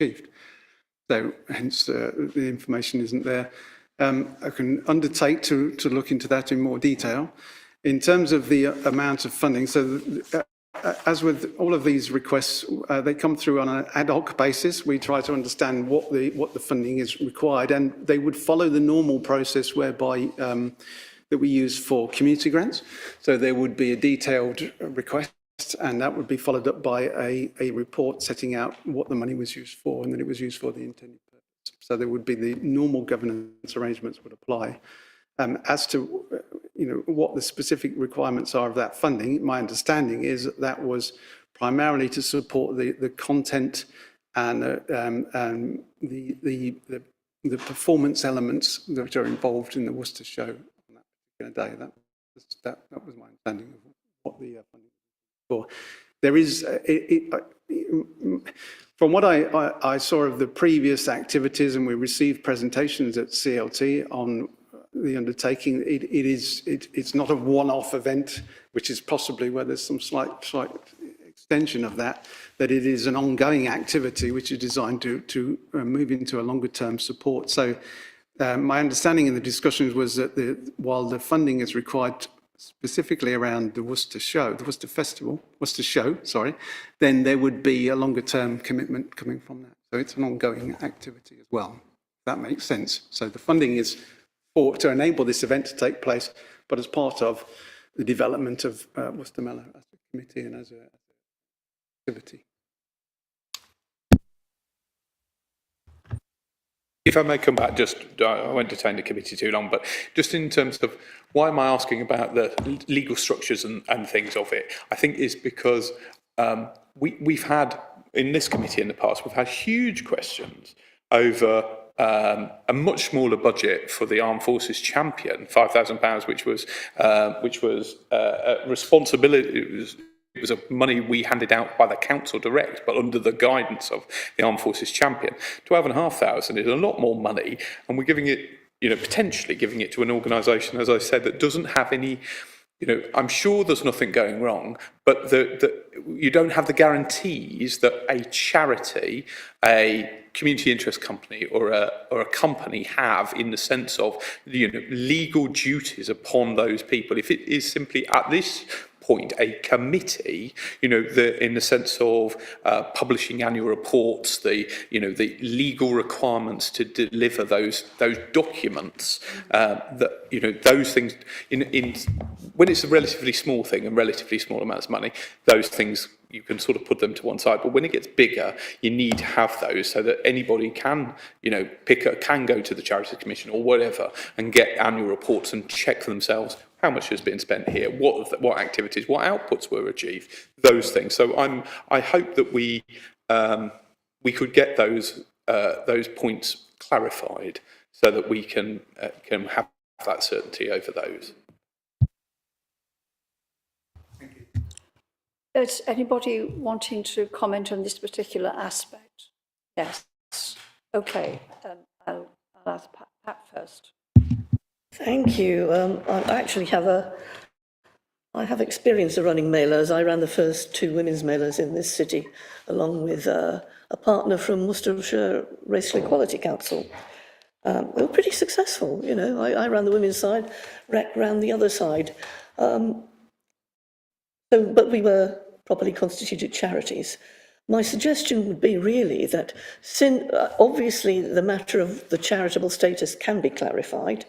achieved. So hence the information isn't there. I can undertake to look into that in more detail. In terms of the amount of funding, so as with all of these requests, they come through on an ad hoc basis. We try to understand what the funding is required, and they would follow the normal process whereby that we use for community grants. So there would be a detailed request, and that would be followed up by a report setting out what the money was used for and that it was used for the intended purpose. So there would be the normal governance arrangements would apply. As to what the specific requirements are of that funding, my understanding is that was primarily to support the content and the performance elements that are involved in the Worcester show on that particular day. That was my understanding of what the funding was for. There is, from what I saw of the previous activities, and we received presentations at CLT on the undertaking, it's not a one-off event, which is possibly where there's some slight extension of that it is an ongoing activity which is designed to move into a longer-term support. So my understanding in the discussions was that while the funding is required specifically around the Worcester show, then there would be a longer-term commitment coming from that. So it's an ongoing activity as well. That makes sense. So the funding is to enable this event to take place, but as part of the development of Worcester Mellor as a committee and as an activity. If I may come back, I won't detain the committee too long, but just in terms of why am I asking about the legal structures and things of it, I think is because we've had, in this committee in the past, we've had huge questions over a much smaller budget for the Armed Forces Champion, £5,000, which was responsibility. It was money we handed out by the council direct, but under the guidance of the Armed Forces Champion. 12,500 is a lot more money, and we're giving it, potentially giving it to an organisation, as I said, that doesn't have any I'm sure there's nothing going wrong, but you don't have the guarantees that a charity, a community interest company, or a company have in the sense of legal duties upon those people. If it is simply at this point a committee, in the sense of publishing annual reports, the legal requirements to deliver those documents, those things when it's a relatively small thing and relatively small amounts of money, those things you can sort of put them to one side. But when it gets bigger, you need to have those so that anybody can, can go to the Charity Commission or whatever and get annual reports and check for themselves how much has been spent here, what activities, what outputs were achieved, those things. So I hope that we could get those points clarified so that we can have that certainty over those. Is anybody wanting to comment on this particular aspect? Yes. Okay. I'll ask Pat first. Thank you. I have experience of running mailers. I ran the first 2 women's mailers in this city, along with a partner from Worcestershire Racial Equality Council. They were pretty successful, I ran the women's side, Rec ran the other side. But we were properly constituted charities. My suggestion would be really that, obviously the matter of the charitable status can be clarified,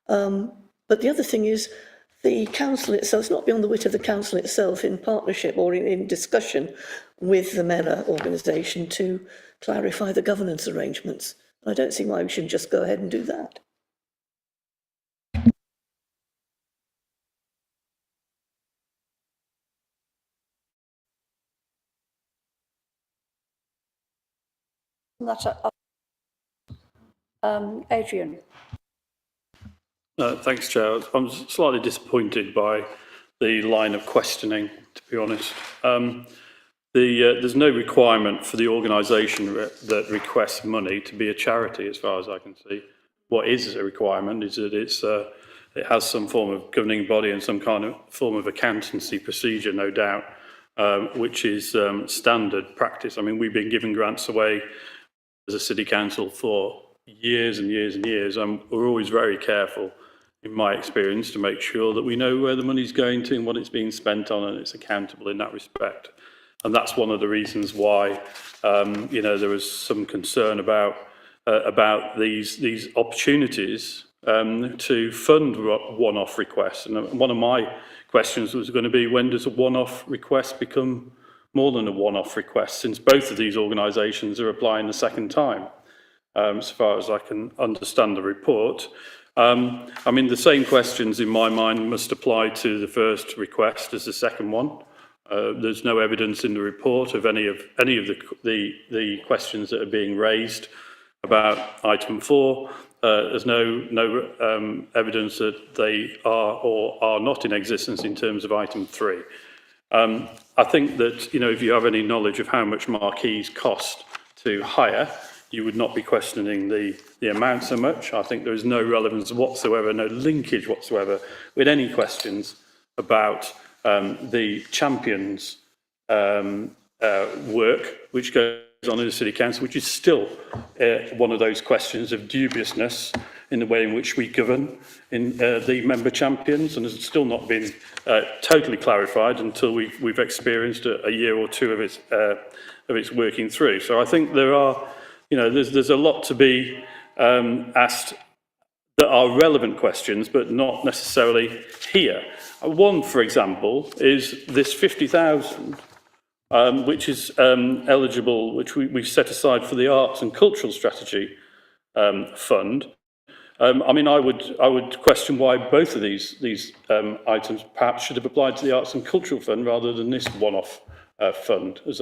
but the other thing is the council itself, it's not beyond the wit of the council itself in partnership or in discussion with the Mellor organisation to clarify the governance arrangements. I don't see why we shouldn't just go ahead and do that. Adrian. Thanks, Chair. I'm slightly disappointed by the line of questioning, to be honest. There's no requirement for the organisation that requests money to be a charity, as far as I can see. What is a requirement is that it has some form of governing body and some kind of form of accountancy procedure, no doubt, which is standard practice. I mean, we've been giving grants away as a city council for years and years and years, and we're always very careful, in my experience, to make sure that we know where the money's going to and what it's being spent on, and it's accountable in that respect. And that's one of the reasons why, there was some concern about these opportunities to fund one-off requests. And one of my questions was going to be, when does a one-off request become more than a one-off request, since both of these organisations are applying the second time, as far as I can understand the report. I mean, the same questions in my mind must apply to the first request as the second one. There's no evidence in the report of any of the questions that are being raised about item 4. There's no evidence that they are or are not in existence in terms of item 3. I think that, if you have any knowledge of how much marquees cost to hire, you would not be questioning the amount so much. I think there is no relevance whatsoever, no linkage whatsoever with any questions about the champions' work, which goes on in the City Council, which is still one of those questions of dubiousness in the way in which we govern in the member champions, and has still not been totally clarified until we've experienced a year or two of its working through. So I think there are, there's a lot to be asked that are relevant questions, but not necessarily here. One, for example, is this 50,000, which is eligible, which we've set aside for the Arts and Cultural Strategy Fund. I mean, I would question why both of these items perhaps should have applied to the Arts and Cultural Fund rather than this one-off fund, as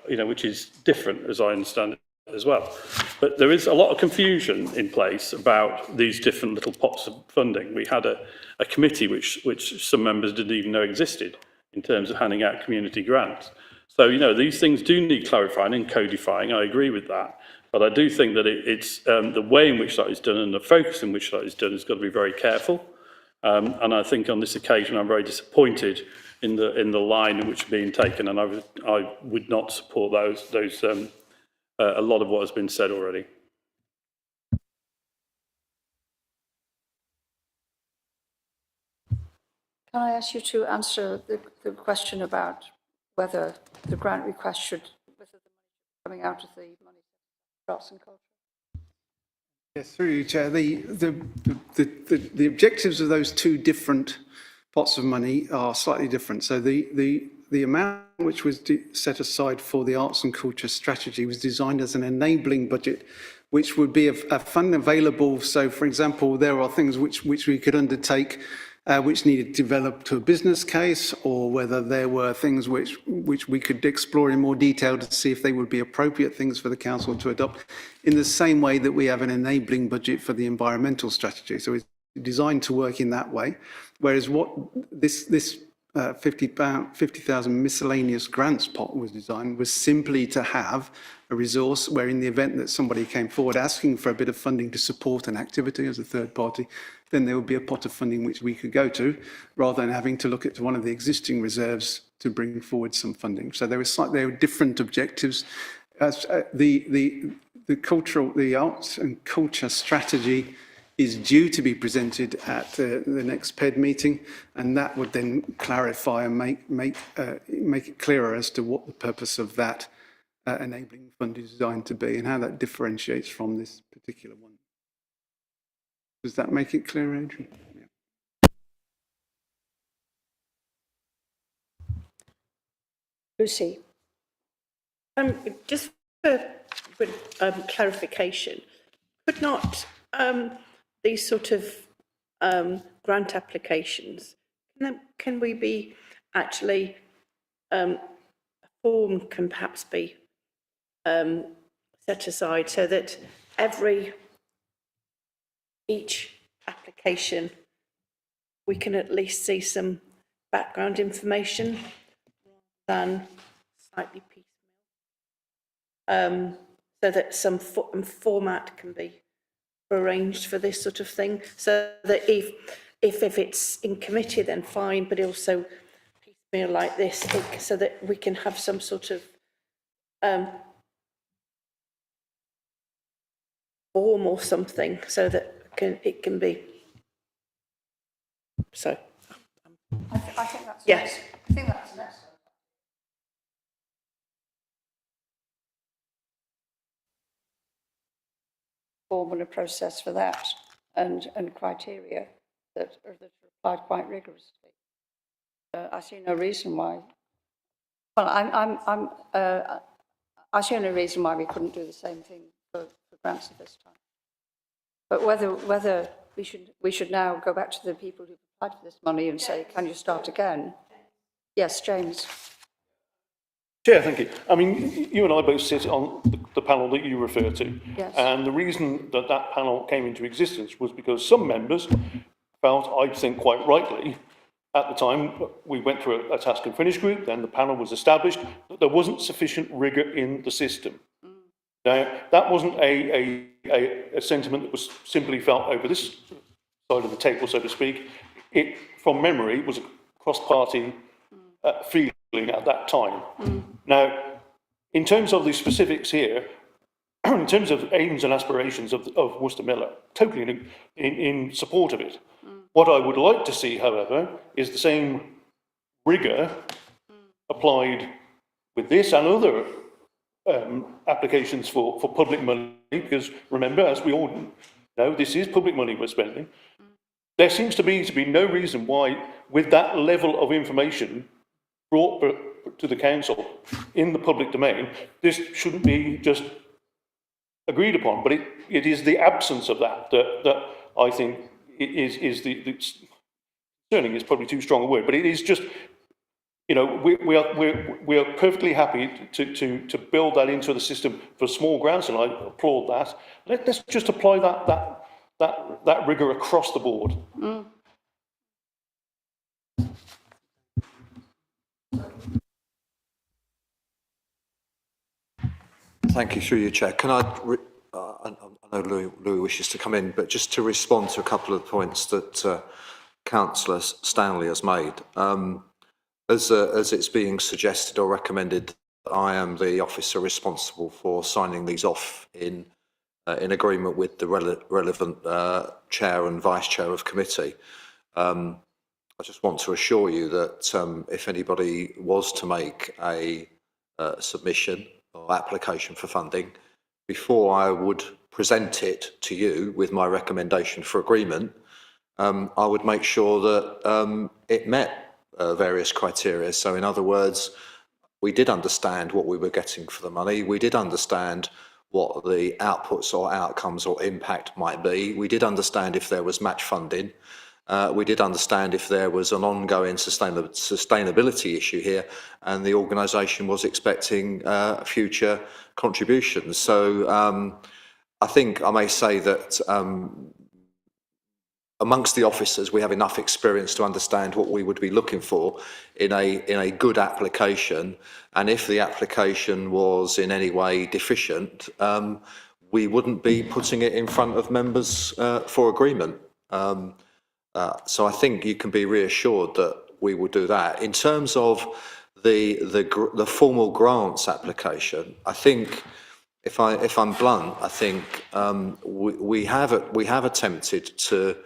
which is different, as I understand it as well. But there is a lot of confusion in place about these different little pots of funding. We had a committee which some members didn't even know existed in terms of handing out community grants. So, these things do need clarifying and codifying. I agree with that. But I do think that it's the way in which that is done and the focus in which that is done has got to be very careful. And I think on this occasion, I'm very disappointed in the line in which are being taken, and I would not support those a lot of what has been said already. Can I ask you to answer the question about whether the grant request should, whether the money coming out of the money for arts and culture? Yes, through you, Chair. The objectives of those two different pots of money are slightly different. So the amount which was set aside for the arts and culture strategy was designed as an enabling budget, which would be a fund available. So, for example, there are things which we could undertake which needed to develop to a business case, or whether there were things which we could explore in more detail to see if they would be appropriate things for the council to adopt, in the same way that we have an enabling budget for the environmental strategy. So it's designed to work in that way. Whereas what this 50,000 miscellaneous grants pot was designed was simply to have a resource where, in the event that somebody came forward asking for a bit of funding to support an activity as a third party, then there would be a pot of funding which we could go to, rather than having to look at one of the existing reserves to bring forward some funding. So there were different objectives. As the arts and culture strategy is due to be presented at the next PED meeting, and that would then clarify and make it clearer as to what the purpose of that enabling fund is designed to be and how that differentiates from this particular one. Does that make it clear, Adrian? Yeah. Lucy? Just for clarification, could not these sort of grant applications, can we be actually, a form can perhaps be set aside so that each application, we can at least see some background information than slightly piecemeal, so that some format can be arranged for this sort of thing, so that if it's in committee, then fine, but also piecemeal like this, so that we can have some sort of form or something, so that it can be. So, I think that's yes. I think that's necessary. Formula process for that, and criteria that are applied quite rigorously. I see no reason why. Well, I see no reason why we couldn't do the same thing for grants at this time. But whether we should now go back to the people who applied for this money and say, can you start again? Yes, James. Chair, thank you. I mean, you and I both sit on the panel that you refer to. Yes. And the reason that that panel came into existence was because some members felt, I think quite rightly, at the time we went through a task and finish group, then the panel was established, that there wasn't sufficient rigour in the system. Now, that wasn't a sentiment that was simply felt over this side of the table, so to speak. It, from memory, was a cross-party feeling at that time. Now, in terms of the specifics here, in terms of aims and aspirations of Worcester Miller, totally in support of it. What I would like to see, however, is the same rigour applied with this and other applications for public money, because remember, as we all know, this is public money we're spending. There seems to be no reason why, with that level of information brought to the council in the public domain, this shouldn't be just agreed upon. But it is the absence of that I think is the concerning is probably too strong a word, but it is just, you know, we are perfectly happy to build that into the system for small grants, and I applaud that. Let's just apply that rigour across the board. Thank you, through you, Chair. Can I know Louis wishes to come in, but just to respond to a couple of points that Councillor Stanley has made. As it's being suggested or recommended, I am the officer responsible for signing these off in agreement with the relevant chair and vice chair of committee. I just want to assure you that if anybody was to make a submission or application for funding, before I would present it to you with my recommendation for agreement, I would make sure that it met various criteria. So in other words, we did understand what we were getting for the money. We did understand what the outputs or outcomes or impact might be. We did understand if there was match funding. We did understand if there was an ongoing sustainability issue here, and the organisation was expecting future contributions. So I think I may say that amongst the officers, we have enough experience to understand what we would be looking for in a good application. And if the application was in any way deficient, we wouldn't be putting it in front of members for agreement. So I think you can be reassured that we will do that. In terms of the formal grants application, I think, if I'm blunt, I think we have attempted to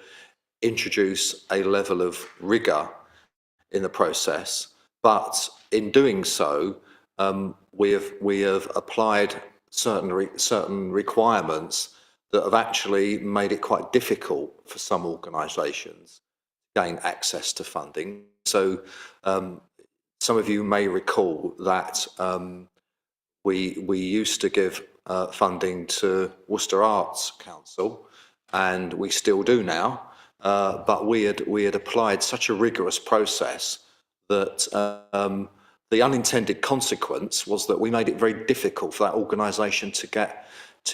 introduce a level of rigour in the process, but in doing so, we have applied certain requirements that have actually made it quite difficult for some organisations to gain access to funding. So some of you may recall that we used to give funding to Worcester Arts Council, and we still do now. But we had applied such a rigorous process that the unintended consequence was that we made it very difficult for that organisation to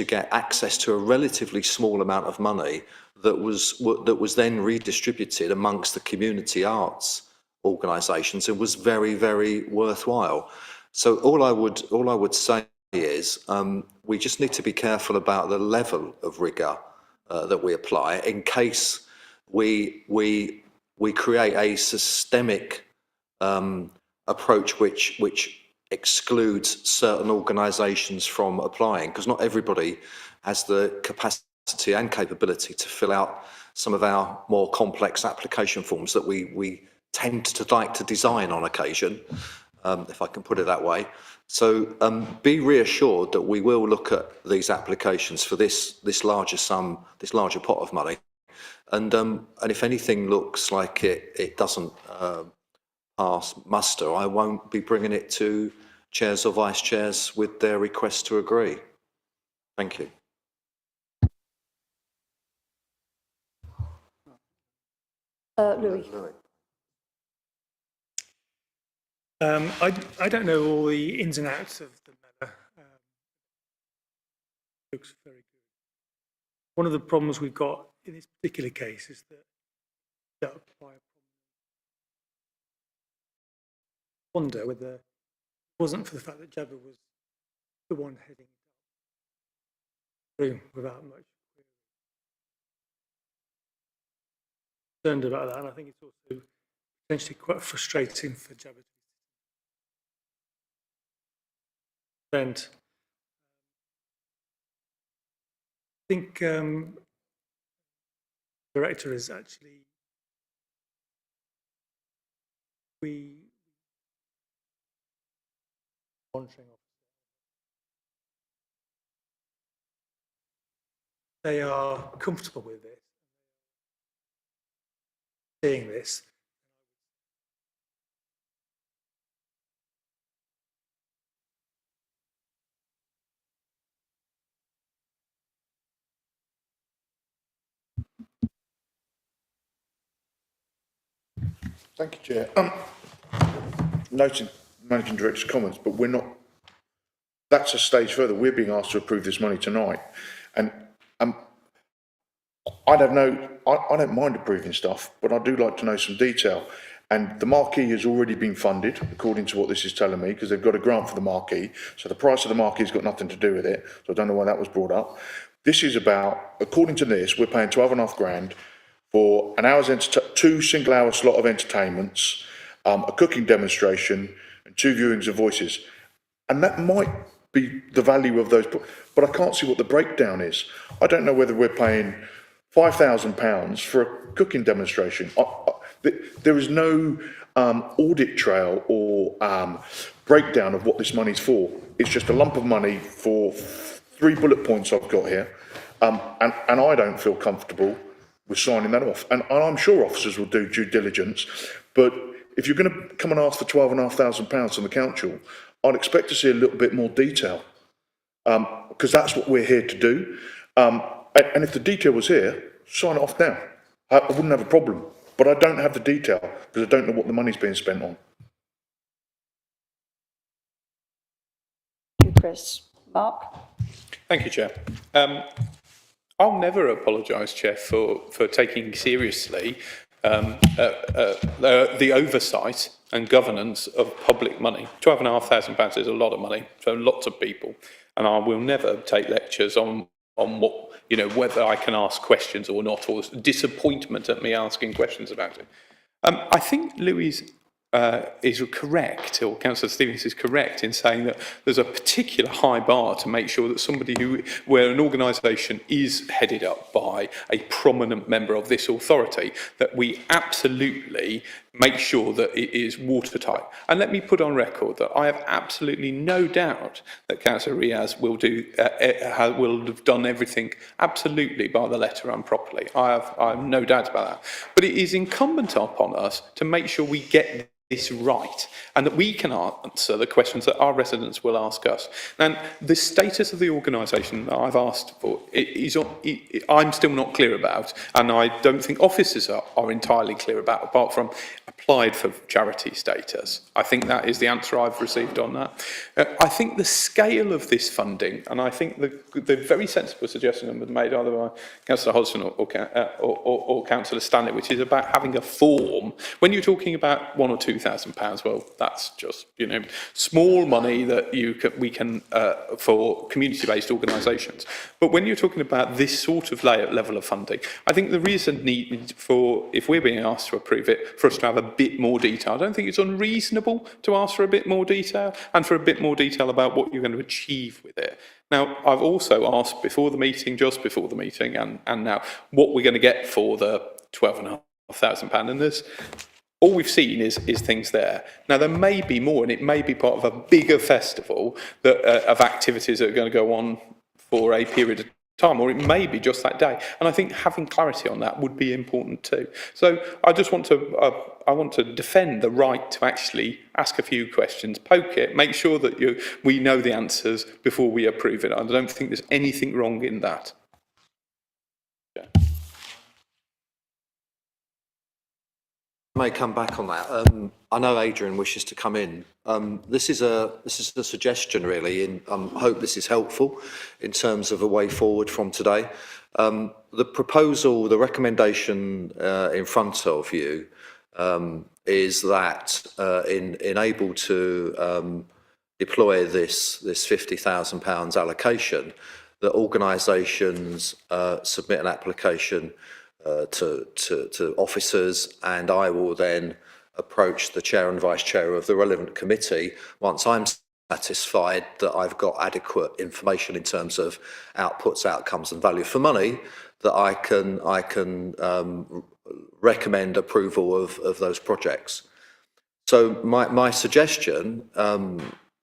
get access to a relatively small amount of money that was then redistributed amongst the community arts organisations and was very, very worthwhile. So all I would say is we just need to be careful about the level of rigour that we apply in case we create a systemic approach which excludes certain organisations from applying, because not everybody has the capacity and capability to fill out some of our more complex application forms that we tend to like to design on occasion, if I can put it that way. So be reassured that we will look at these applications for this larger sum, this larger pot of money. And if anything looks like it doesn't pass muster, I won't be bringing it to chairs or vice chairs with their request to agree. Thank you. Louis. I don't know all the ins and outs of the matter. Looks very good. One of the problems we've got in this particular case is that I wonder whether it wasn't for the fact that Jabba was the one heading through without much concerned about that, and I think it's also potentially quite frustrating for Jabba. And I think the director is actually monitoring. They are comfortable with this, seeing this. Thank you, Chair. Noting Managing Director's comments, but we're not, that's a stage further. We're being asked to approve this money tonight. And I don't mind approving stuff, but I do like to know some detail. And the marquee has already been funded, according to what this is telling me, because they've got a grant for the marquee. So the price of the marquee has got nothing to do with it. So I don't know why that was brought up. This is about, according to this, we're paying 12.5 grand for an hour's 2 single-hour slot of entertainments, a cooking demonstration, and 2 viewings of voices. And that might be the value of those, but I can't see what the breakdown is. I don't know whether we're paying £5,000 for a cooking demonstration. There is no audit trail or breakdown of what this money's for. It's just a lump of money for 3 bullet points I've got here, and I don't feel comfortable with signing that off. And I'm sure officers will do due diligence, but if you're going to come and ask for £12,500 from the council, I'd expect to see a little bit more detail, because that's what we're here to do. And if the detail was here, sign it off now. I wouldn't have a problem, but I don't have the detail because I don't know what the money's being spent on. Thank you, Chris. Mark? Thank you, Chair. I'll never apologise, Chair, for taking seriously the oversight and governance of public money. £12,500 is a lot of money for lots of people, and I will never take lectures on what, you know, whether I can ask questions or not, or disappointment at me asking questions about it. I think Louise is correct, or Councillor Stevens is correct in saying that there's a particular high bar to make sure that where an organisation is headed up by a prominent member of this authority, that we absolutely make sure that it is watertight. And let me put on record that I have absolutely no doubt that Councillor Riaz will have done everything absolutely by the letter and properly. I have no doubt about that. But it is incumbent upon us to make sure we get this right, and that we can answer the questions that our residents will ask us. And the status of the organisation that I've asked for, I'm still not clear about, and I don't think officers are entirely clear about, apart from applied for charity status. I think that is the answer I've received on that. I think the scale of this funding, and I think the very sensible suggestion that was made either by Councillor Hodgson or Councillor Stanley, which is about having a form. When you're talking about £1,000 or £2,000, well, that's just, you know, small money that we can for community-based organisations. But when you're talking about this sort of level of funding, I think there is a need for, if we're being asked to approve it, for us to have a bit more detail. I don't think it's unreasonable to ask for a bit more detail, and for a bit more detail about what you're going to achieve with it. Now, I've also asked before the meeting, just before the meeting, and now, what we're going to get for the £12,500, and there's all we've seen is things there. Now, there may be more, and it may be part of a bigger festival that, of activities that are going to go on for a period of time, or it may be just that day. And I think having clarity on that would be important too. So I just want to defend the right to actually ask a few questions, poke it, make sure that we know the answers before we approve it. I don't think there's anything wrong in that. Yeah. I may come back on that. I know Adrian wishes to come in. This is a suggestion, really, and I hope this is helpful in terms of a way forward from today. The proposal, the recommendation in front of you is that in able to deploy this £50,000 allocation, that organisations submit an application to officers, and I will then approach the chair and vice chair of the relevant committee once I'm satisfied that I've got adequate information in terms of outputs, outcomes and value for money, that I can recommend approval of those projects. So my suggestion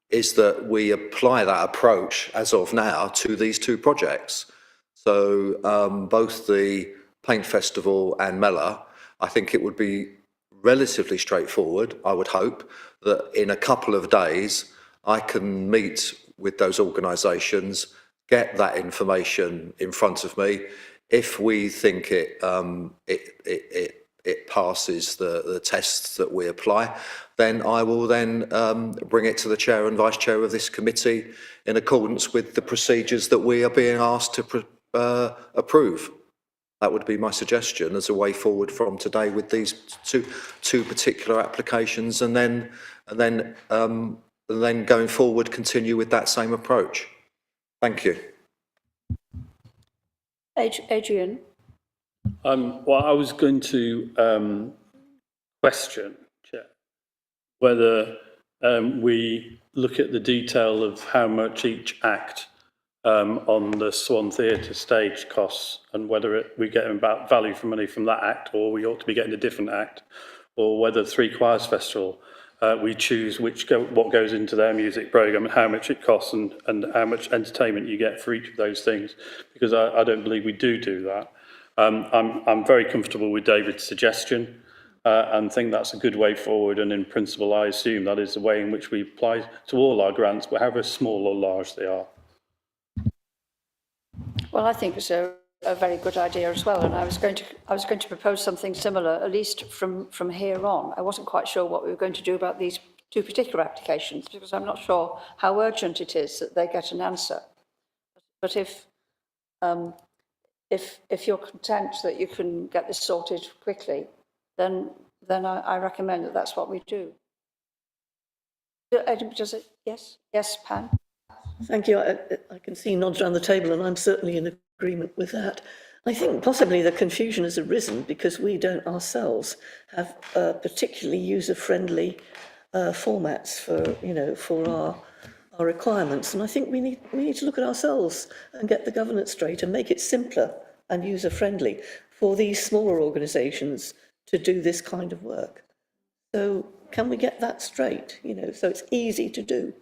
is that we apply that approach as of now to these 2 projects. So both the Paint Festival and Mela, I think it would be relatively straightforward, I would hope, that in a couple of days I can meet with those organisations, get that information in front of me. If we think it passes the tests that we apply, then I will then bring it to the chair and vice chair of this committee in accordance with the procedures that we are being asked to approve. That would be my suggestion as a way forward from today with these two particular applications, and then going forward continue with that same approach. Thank you. Adrian? Well, I was going to question, Chair, whether we look at the detail of how much each act on the Swan Theatre stage costs, and whether we get about value for money from that act, or we ought to be getting a different act, or whether Three Choirs Festival, we choose what goes into their music programme and how much it costs, and how much entertainment you get for each of those things, because I don't believe we do that. I'm very comfortable with David's suggestion and think that's a good way forward, and in principle I assume that is the way in which we apply to all our grants, however small or large they are. Well, I think it's a very good idea as well, and I was going to propose something similar, at least from here on. I wasn't quite sure what we were going to do about these two particular applications, because I'm not sure how urgent it is that they get an answer. But if you're content that you can get this sorted quickly, then I recommend that that's what we do. Does it? Yes? Yes, Pan? Thank you. I can see nods around the table, and I'm certainly in agreement with that. I think possibly the confusion has arisen because we don't ourselves have particularly user-friendly formats for our requirements, and I think we need to look at ourselves and get the governance straight and make it simpler and user-friendly for these smaller organisations to do this kind of work. So can we get that straight? So it's easy to do.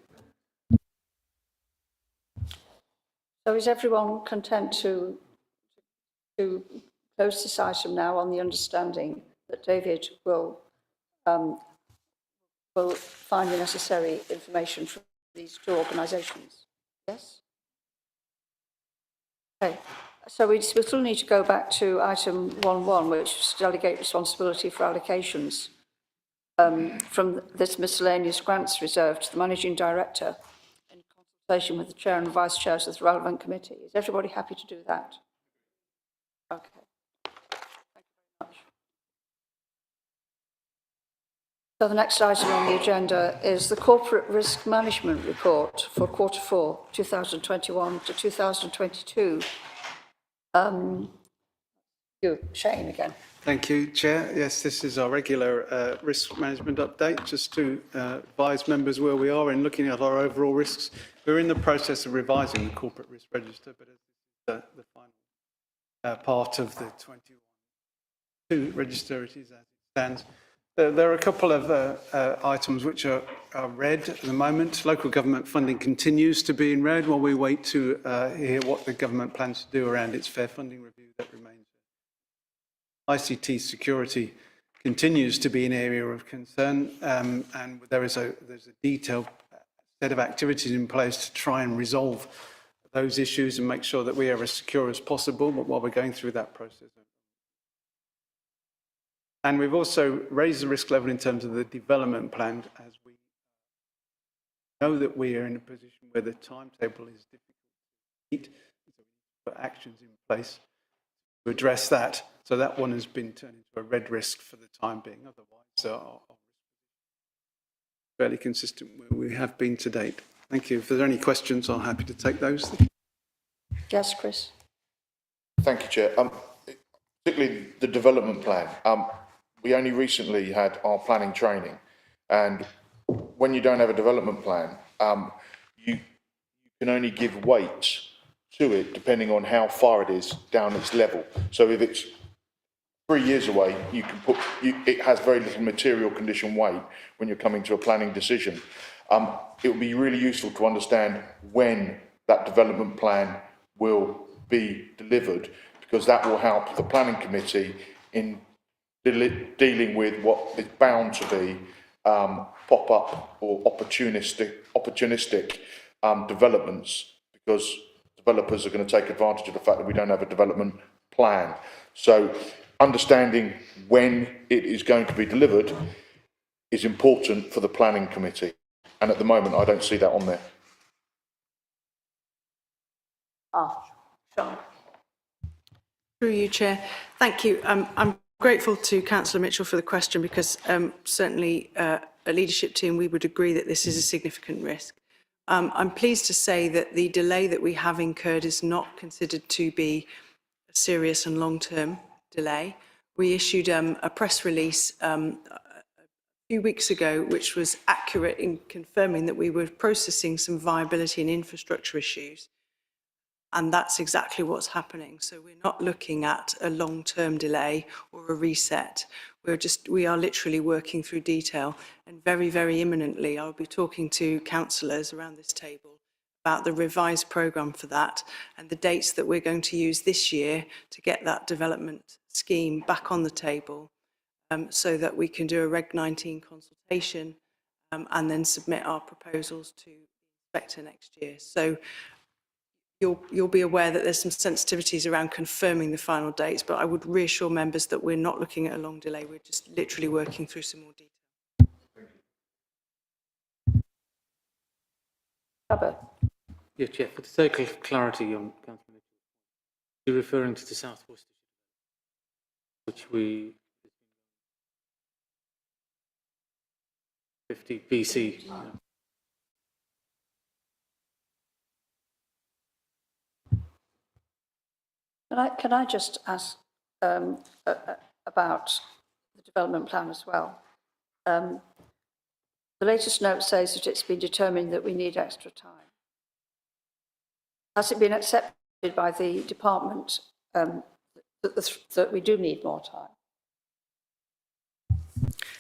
So is everyone content to close this item now on the understanding that David will find the necessary information from these two organisations? Yes? Okay, so we still need to go back to item 1.1, which is delegate responsibility for allocations from this miscellaneous grants reserve to the Managing Director, with the chair and vice chairs of the relevant committee. Is everybody happy to do that? Okay. Thank you very much. So the next item on the agenda is the Corporate Risk Management Report for Quarter 4, 2021 to 2022. Shane again. Thank you, Chair. Yes, this is our regular risk management update, just to advise members where we are in looking at our overall risks. We're in the process of revising the corporate risk register, but as the final part of the 21 register, it is as it stands. There are a couple of items which are red at the moment. Local government funding continues to be in red while we wait to hear what the government plans to do around its fair funding review that remains. ICT security continues to be an area of concern, and there's a detailed set of activities in place to try and resolve those issues and make sure that we are as secure as possible, but while we're going through that process. And we've also raised the risk level in terms of the development plan, as we know that we are in a position where the timetable is difficult to meet, so we need to put actions in place to address that. So that one has been turned into a red risk for the time being. Otherwise, our fairly consistent where we have been to date. Thank you. If there's any questions, I'm happy to take those. Yes, Chris. Thank you, Chair. Particularly the development plan. We only recently had our planning training, and when you don't have a development plan, you can only give weight to it depending on how far it is down its level. So if it's 3 years away, you can put, it has very little material condition weight when you're coming to a planning decision. It would be really useful to understand when that development plan will be delivered, because that will help the planning committee in dealing with what is bound to be pop-up or opportunistic developments, because developers are going to take advantage of the fact that we don't have a development plan. So understanding when it is going to be delivered is important for the planning committee, and at the moment I don't see that on there. Sean. Through you, Chair. Thank you. I'm grateful to Councillor Mitchell for the question, because certainly a leadership team, we would agree that this is a significant risk. I'm pleased to say that the delay that we have incurred is not considered to be a serious and long-term delay. We issued a press release a few weeks ago, which was accurate in confirming that we were processing some viability and infrastructure issues. And that's exactly what's happening. So we're not looking at a long-term delay or a reset. We are literally working through detail, and very, very imminently, I'll be talking to councillors around this table about the revised programme for that and the dates that we're going to use this year to get that development scheme back on the table, so that we can do a Reg 19 consultation and then submit our proposals to the inspector next year. So you'll be aware that there's some sensitivities around confirming the final dates, but I would reassure members that we're not looking at a long delay. We're just literally working through some more detail. Yeah, Chair, for the sake of clarity on Councillor Mitchell, you're referring to the South Worcestershire, which we 50 BC. Can I just ask about the development plan as well? The latest note says that it's been determined that we need extra time. Has it been accepted by the department that we do need more time?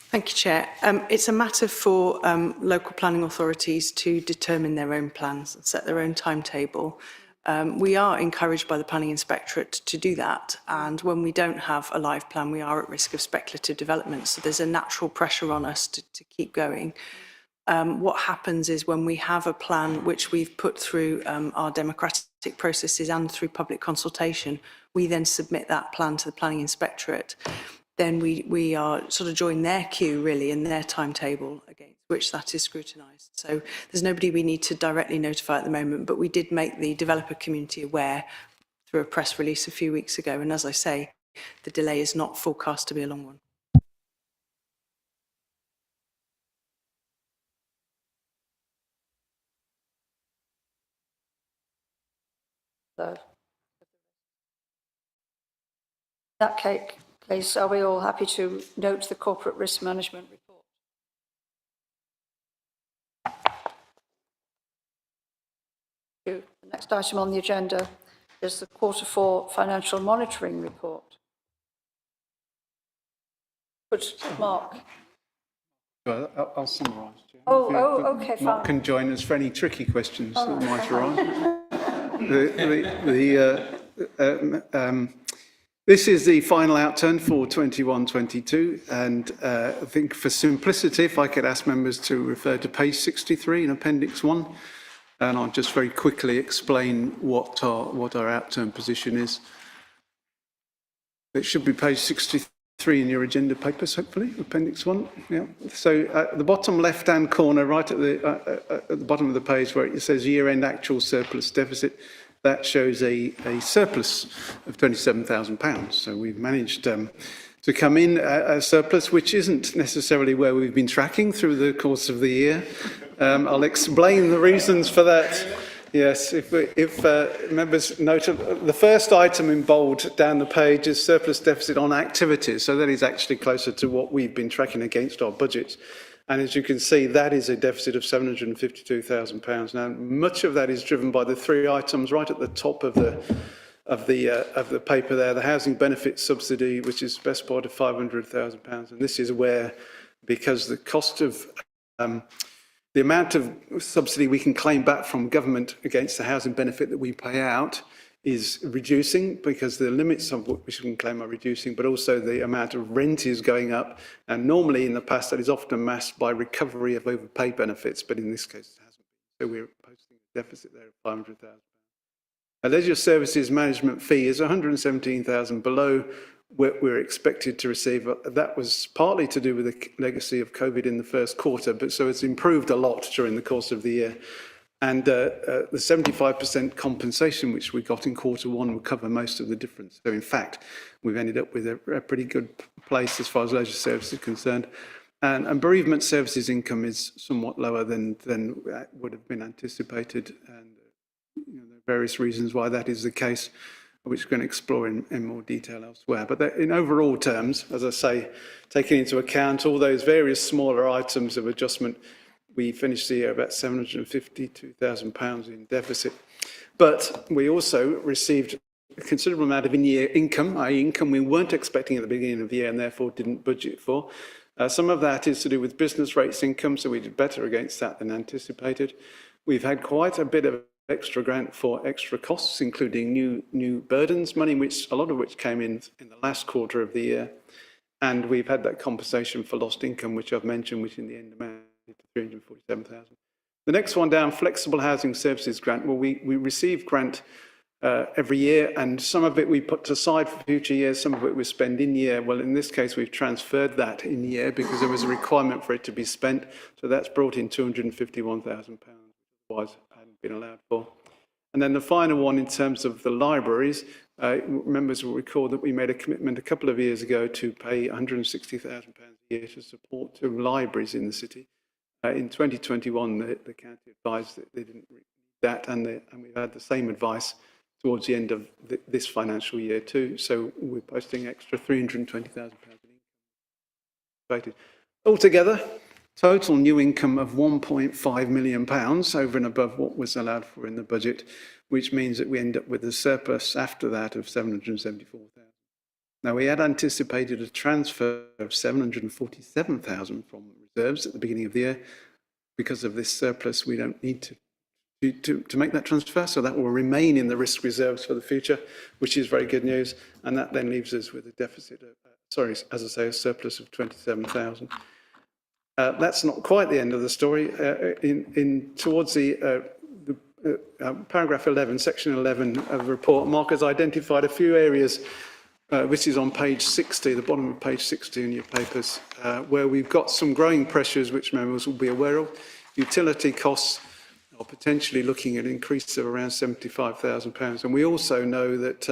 Thank you, Chair. It's a matter for local planning authorities to determine their own plans and set their own timetable. We are encouraged by the Planning Inspectorate to do that, and when we don't have a live plan, we are at risk of speculative development, so there's a natural pressure on us to keep going. What happens is when we have a plan which we've put through our democratic processes and through public consultation, we then submit that plan to the Planning Inspectorate. Then we are sort of join their queue really in their timetable against which that is scrutinised. So there's nobody we need to directly notify at the moment, but we did make the developer community aware through a press release a few weeks ago. And as I say, the delay is not forecast to be a long one. So, in that case, are we all happy to note the corporate risk management report? The next item on the agenda is the Q4 financial monitoring report. Good, Mark. Well, I'll summarise. Okay, fine. Mark can join us for any tricky questions that might arise. This is the final outturn for 21-22, and I think for simplicity, if I could ask members to refer to page 63 in Appendix 1, and I'll just very quickly explain what our outturn position is. It should be page 63 in your agenda papers, hopefully, Appendix 1. Yeah. So at the bottom left-hand corner, right at the bottom of the page where it says year-end actual surplus deficit, that shows a surplus of £27,000. So we've managed to come in a surplus, which isn't necessarily where we've been tracking through the course of the year. I'll explain the reasons for that. Yes, if members note, the first item in bold down the page is surplus deficit on activities. So that is actually closer to what we've been tracking against our budgets. And as you can see, that is a deficit of £752,000. Now, much of that is driven by the three items right at the top of the paper there, the housing benefit subsidy, which is best part of £500,000. And this is where, because the cost of the amount of subsidy we can claim back from government against the housing benefit that we pay out is reducing, because the limits of what we can claim are reducing, but also the amount of rent is going up. And normally in the past, that is often masked by recovery of overpaid benefits, but in this case, it hasn't been. So we're posting a deficit there of £500,000. A leisure services management fee is £117,000 below what we're expected to receive. That was partly to do with the legacy of COVID in the first quarter, but so it's improved a lot during the course of the year. And the 75% compensation which we got in Q1 will cover most of the difference. So in fact, we've ended up with a pretty good place as far as leisure services is concerned. And bereavement services income is somewhat lower than would have been anticipated. And there are various reasons why that is the case. which we're going to explore in more detail elsewhere. But in overall terms, as I say, taking into account all those various smaller items of adjustment, we finished the year about £752,000 in deficit. But we also received a considerable amount of in-year income, i.e. income we weren't expecting at the beginning of the year and therefore didn't budget for. Some of that is to do with business rates income, so we did better against that than anticipated. We've had quite a bit of extra grant for extra costs, including new burdens, money which a lot of which came in the last quarter of the year. And we've had that compensation for lost income, which I've mentioned, which in the end amounted to 347,000. The next one down, Flexible Housing Services Grant. Well, we receive grant every year, and some of it we put aside for future years, some of it we spend in year. Well, in this case, we've transferred that in year because there was a requirement for it to be spent. So that's brought in £251,000, otherwise hadn't been allowed for. And then the final one in terms of the libraries, members will recall that we made a commitment a couple of years ago to pay £160,000 a year to support two libraries in the city. In 2021, the county advised that they didn't need that, and we've had the same advice towards the end of this financial year too. So we're posting extra £320,000 in income. Altogether, total new income of £1.5 million over and above what was allowed for in the budget, which means that we end up with a surplus after that of £774,000. Now, we had anticipated a transfer of £747,000 from reserves at the beginning of the year. Because of this surplus, we don't need to make that transfer, so that will remain in the risk reserves for the future, which is very good news, and that then leaves us with a deficit of, as I say, a surplus of 27,000. That's not quite the end of the story. Towards the paragraph 11, section 11 of the report, Mark has identified a few areas, which is on page 60, the bottom of page 60 in your papers, where we've got some growing pressures which members will be aware of. Utility costs are potentially looking at an increase of around £75,000. And we also know that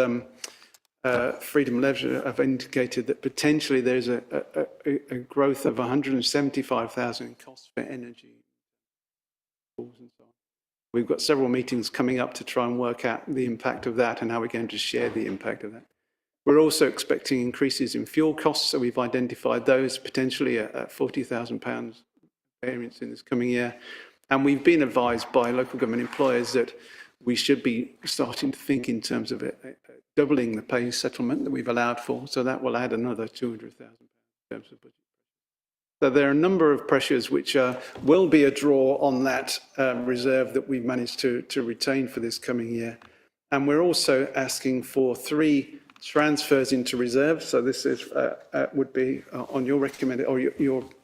Freedom Leisure have indicated that potentially there's a growth of £175,000 in costs for energy. And so on. We've got several meetings coming up to try and work out the impact of that and how we're going to share the impact of that. We're also expecting increases in fuel costs, so we've identified those potentially at £40,000 variance in this coming year. And we've been advised by local government employers that we should be starting to think in terms of doubling the pay settlement that we've allowed for, so that will add another £200,000 in terms of budget. So there are a number of pressures which will be a draw on that reserve that we've managed to retain for this coming year. And we're also asking for 3 transfers into reserve. So this is would be on your recommendation or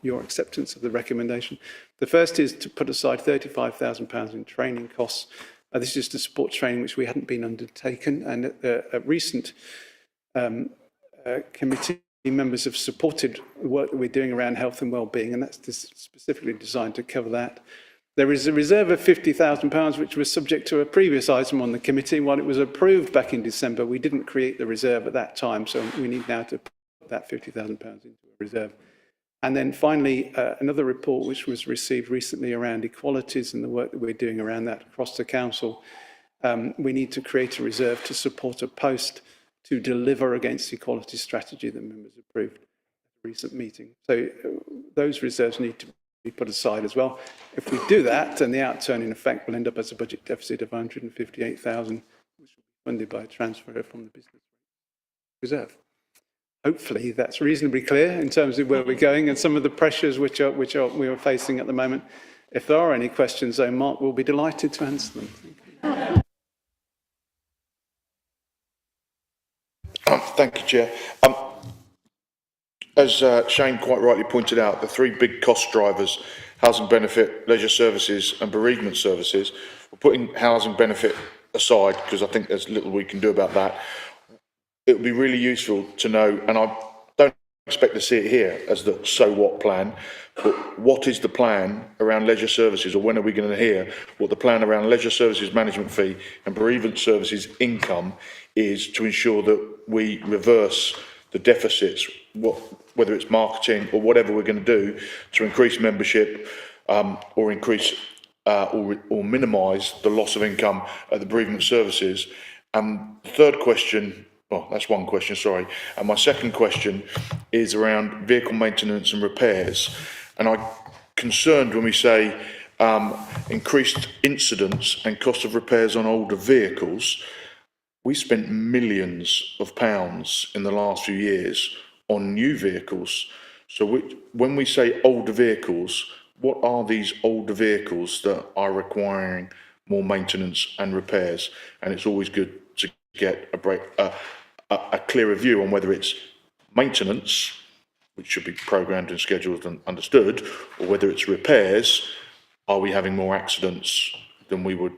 your acceptance of the recommendation. The first is to put aside £35,000 in training costs. This is to support training which we hadn't been undertaken, and at recent committee members have supported the work that we're doing around health and well-being, and that's specifically designed to cover that. There is a reserve of £50,000 which was subject to a previous item on the committee. While it was approved back in December, we didn't create the reserve at that time, so we need now to put that £50,000 into a reserve. And then finally, another report which was received recently around equalities and the work that we're doing around that across the council. We need to create a reserve to support a post to deliver against the equality strategy that members approved at a recent meeting. So those reserves need to be put aside as well. If we do that, then the outturn in effect will end up as a budget deficit of 158,000, which will be funded by a transfer from the business reserve. Hopefully that's reasonably clear in terms of where we're going and some of the pressures which we are facing at the moment. If there are any questions, though, Mark will be delighted to answer them. Thank you, Chair. As Shane quite rightly pointed out, the 3 big cost drivers, housing benefit, leisure services and bereavement services, we're putting housing benefit aside because I think there's little we can do about that. It would be really useful to know, and I don't expect to see it here as the so what plan, but what is the plan around leisure services, or when are we going to hear what the plan around leisure services management fee and bereavement services income is to ensure that we reverse the deficits, whether it's marketing or whatever we're going to do to increase membership or increase or minimise the loss of income at the bereavement services. The third question, well, that's one question, sorry. And my second question is around vehicle maintenance and repairs. And I'm concerned when we say increased incidents and cost of repairs on older vehicles. We spent millions of pounds in the last few years on new vehicles. So when we say older vehicles, what are these older vehicles that are requiring more maintenance and repairs? And it's always good to get a clearer view on whether it's maintenance, which should be programmed and scheduled and understood, or whether it's repairs. Are we having more accidents than we would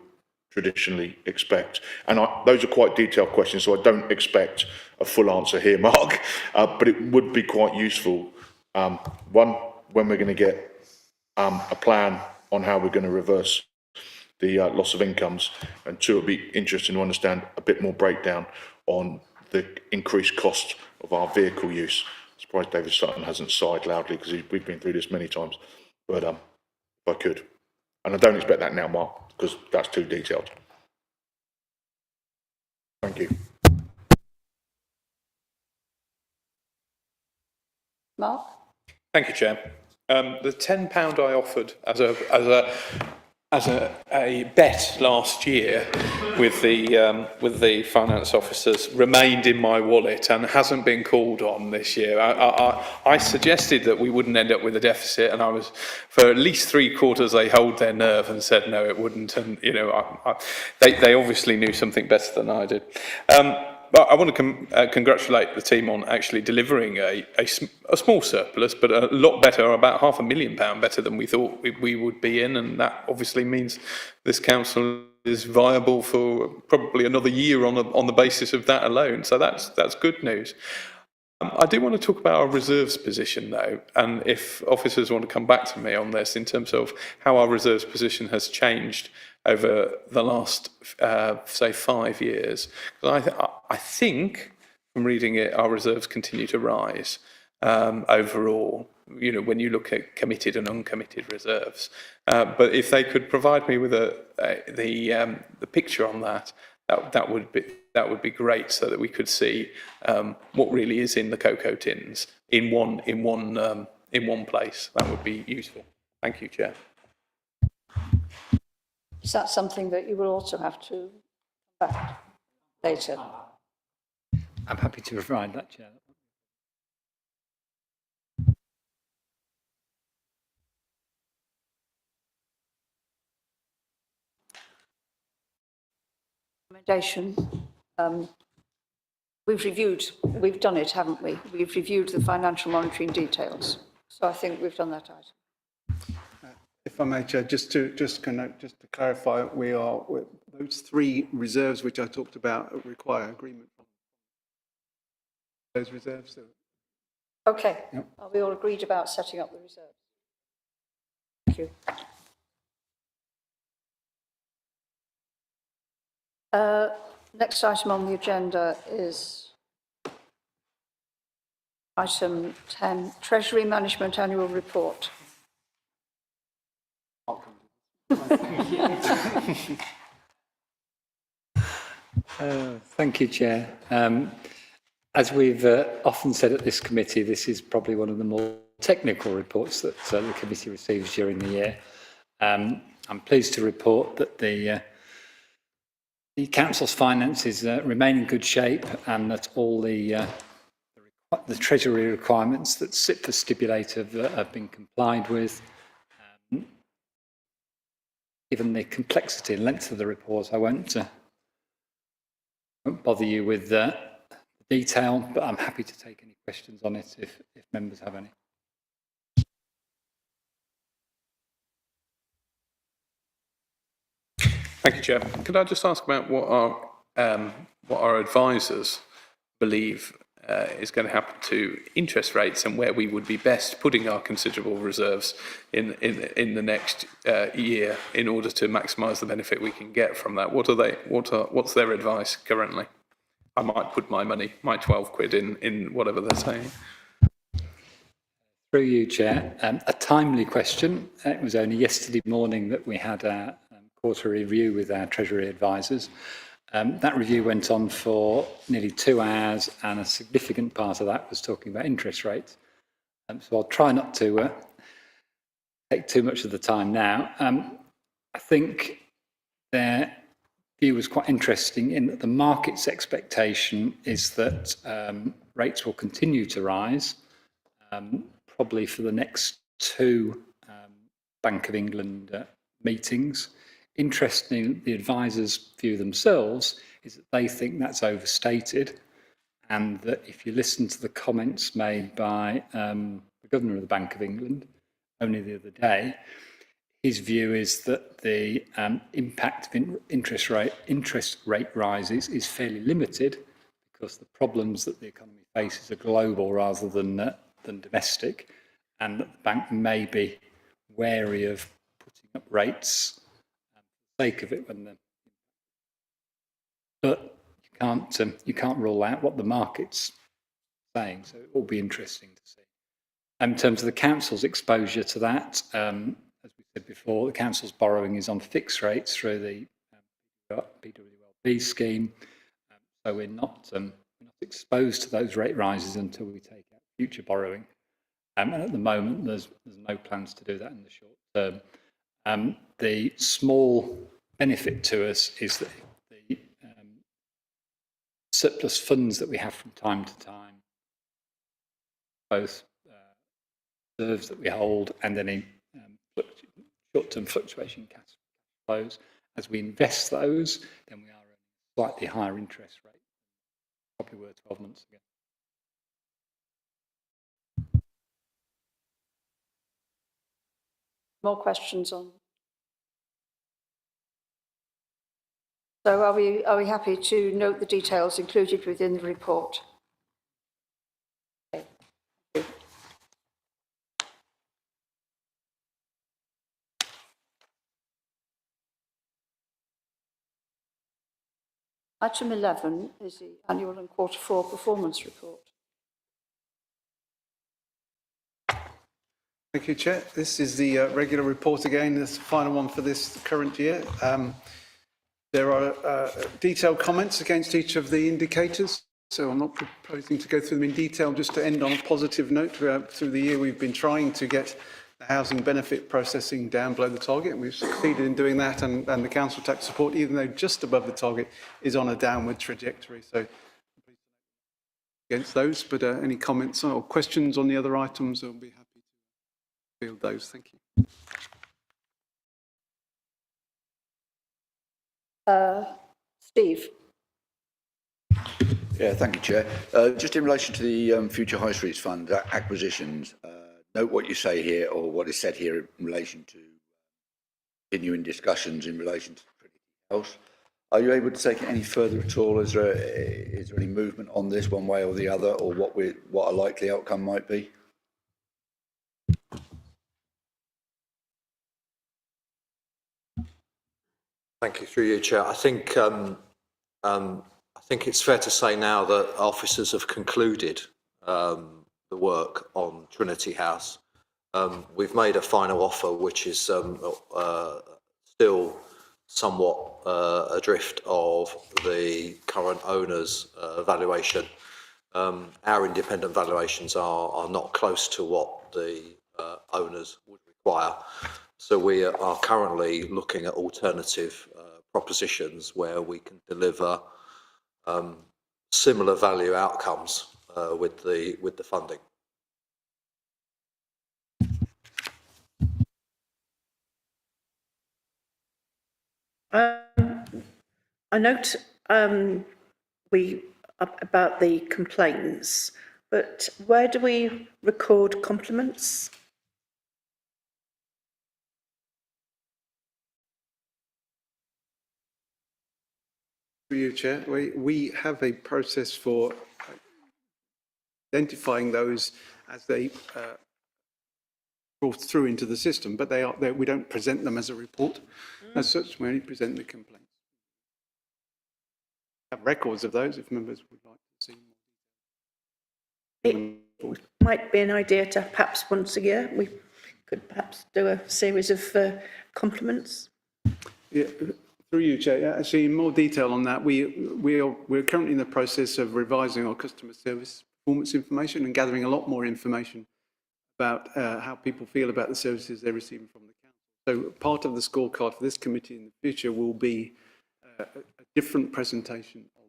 traditionally expect? And those are quite detailed questions, so I don't expect a full answer here, Mark, but it would be quite useful. One, when we're going to get a plan on how we're going to reverse the loss of incomes, and two, it'd be interesting to understand a bit more breakdown on the increased cost of our vehicle use. I'm surprised David Sutton hasn't sighed loudly, because we've been through this many times, but if I could. And I don't expect that now, Mark, because that's too detailed. Thank you. Mark? Thank you, Chair. The £10 I offered as a bet last year with the finance officers remained in my wallet and hasn't been called on this year. I suggested that we wouldn't end up with a deficit, and I was, for at least 3 quarters, they held their nerve and said no, it wouldn't. And they obviously knew something better than I did. But I want to congratulate the team on actually delivering a small surplus, but a lot better, about £500,000 better than we thought we would be in, and that obviously means this council is viable for probably another year on the basis of that alone. So that's good news. I do want to talk about our reserves position, though, and if officers want to come back to me on this in terms of how our reserves position has changed over the last, say, 5 years. I think, from reading it, our reserves continue to rise overall, when you look at committed and uncommitted reserves. But if they could provide me with the picture on that, that would be great, so that we could see what really is in the cocoa tins in one place. That would be useful. Thank you, Chair. Is that something that you will also have to come back later? I'm happy to provide that, Chair. Recommendation. We've done it, haven't we? We've reviewed the financial monitoring details. So I think we've done that item. If I may, Chair, just to clarify, those 3 reserves which I talked about require agreement from those reserves. Okay. Yep. Are we all agreed about setting up the reserves? Thank you. Next item on the agenda is item 10, Treasury Management Annual Report. Thank you, Chair. As we've often said at this committee, this is probably one of the more technical reports that the committee receives during the year. I'm pleased to report that the Council's finances remain in good shape, and that all the Treasury requirements that SIPFA stipulate have been complied with. Given the complexity and length of the report, I won't bother you with the detail, but I'm happy to take any questions on it if members have any. Thank you, Chair. Could I just ask about what our advisors believe is going to happen to interest rates, and where we would be best putting our considerable reserves in the next year in order to maximise the benefit we can get from that? What's their advice currently? I might put my 12 quid in whatever they're saying. Through you, Chair. A timely question. It was only yesterday morning that we had our quarterly review with our Treasury advisors. That review went on for nearly 2 hours, and a significant part of that was talking about interest rates. So I'll try not to take too much of the time now. I think their view was quite interesting in that the market's expectation is that rates will continue to rise, probably for the next 2 Bank of England meetings. Interestingly, the advisors' view themselves is that they think that's overstated, and that if you listen to the comments made by the Governor of the Bank of England only the other day, his view is that the impact of interest rate rises is fairly limited, because the problems that the economy faces are global rather than domestic, and that the bank may be wary of putting up rates for the sake of it but you can't rule out what the market's saying, so it will be interesting to see. In terms of the council's exposure to that, as we said before, the council's borrowing is on fixed rates through the PWLB scheme, so we're not exposed to those rate rises until we take out future borrowing. And at the moment, there's no plans to do that in the short term. The small benefit to us is that the surplus funds that we have from time to time, both reserves that we hold and any short-term fluctuation cash flows, as we invest those, then we are at a slightly higher interest rate, probably were 12 months ago. More questions on? So are we happy to note the details included within the report? Okay. Item 11 is the annual and Q4 performance report. Thank you, Chair. This is the regular report again, this final one for this current year. There are detailed comments against each of the indicators, so I'm not proposing to go through them in detail, just to end on a positive note. Through the year, we've been trying to get the housing benefit processing down below the target, and we've succeeded in doing that, and the council tax support, even though just above the target, is on a downward trajectory. So against those, but any comments or questions on the other items, I'll be happy to field those. Thank you. Steve. Yeah, thank you, Chair. Just in relation to the Future High Streets Fund acquisitions, note what you say here, or what is said here in relation to continuing discussions in relation to Trinity House. Are you able to take it any further at all? Is there any movement on this one way or the other, or what a likely outcome might be? Thank you, through you, Chair. I think it's fair to say now that officers have concluded the work on Trinity House. We've made a final offer, which is still somewhat adrift of the current owner's valuation. Our independent valuations are not close to what the owners would require. So we are currently looking at alternative propositions where we can deliver similar value outcomes with the funding. I note about the complaints, but where do we record compliments? Through you, Chair. We have a process for identifying those as they brought through into the system, but we don't present them as a report. As such, we only present the complaints. We have records of those if members would like to see more. It might be an idea to perhaps once a year we could perhaps do a series of compliments. Yeah, Through you, Chair. Yeah, actually, in more detail on that, we're currently in the process of revising our customer service performance information and gathering a lot more information about how people feel about the services they're receiving from the council. So part of the scorecard for this committee in the future will be a different presentation of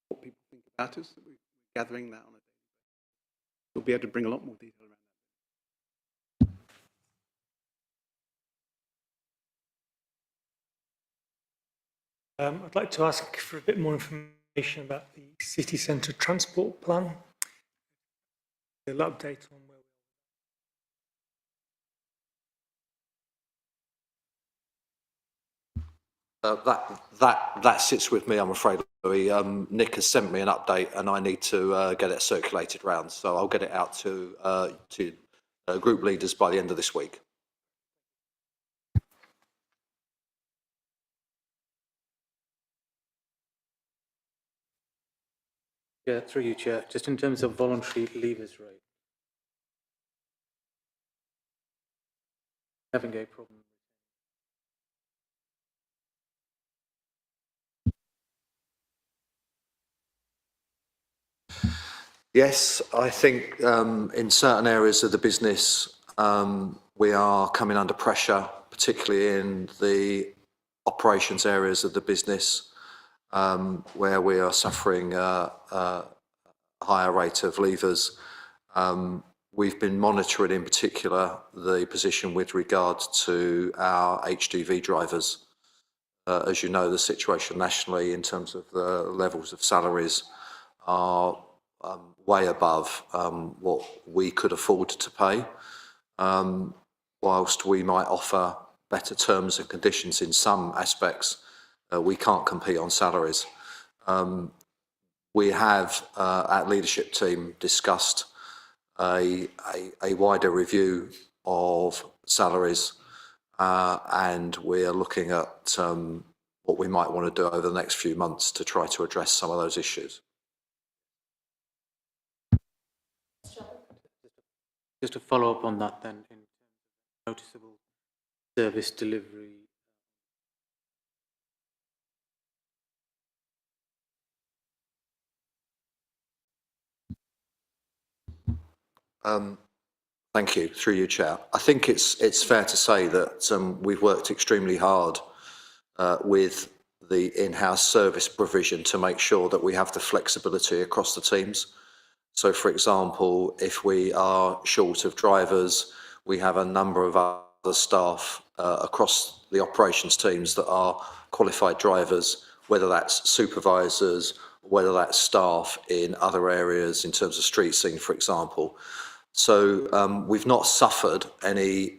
what people think about us. We're gathering that on a daily basis. We'll be able to bring a lot more detail around that. I'd like to ask for a bit more information about the city centre transport plan. A little update on where That sits with me, I'm afraid, Louis. Nick has sent me an update and I need to get it circulated round. So I'll get it out to group leaders by the end of this week. Yeah, through you, Chair. Just in terms of voluntary leavers rate, having a problem. Yes, I think in certain areas of the business we are coming under pressure, particularly in the operations areas of the business where we are suffering a higher rate of leavers. We've been monitoring in particular the position with regard to our HGV drivers. As you know, the situation nationally in terms of the levels of salaries are way above what we could afford to pay. Whilst we might offer better terms and conditions in some aspects, we can't compete on salaries. We have, at leadership team, discussed a wider review of salaries and we are looking at what we might want to do over the next few months to try to address some of those issues. Just to follow up on that then, in noticeable service delivery. Thank you, through you, Chair. I think it's fair to say that we've worked extremely hard with the in-house service provision to make sure that we have the flexibility across the teams. So, for example, if we are short of drivers, we have a number of other staff across the operations teams that are qualified drivers, whether that's supervisors, whether that's staff in other areas in terms of street scene, for example. So we've not suffered any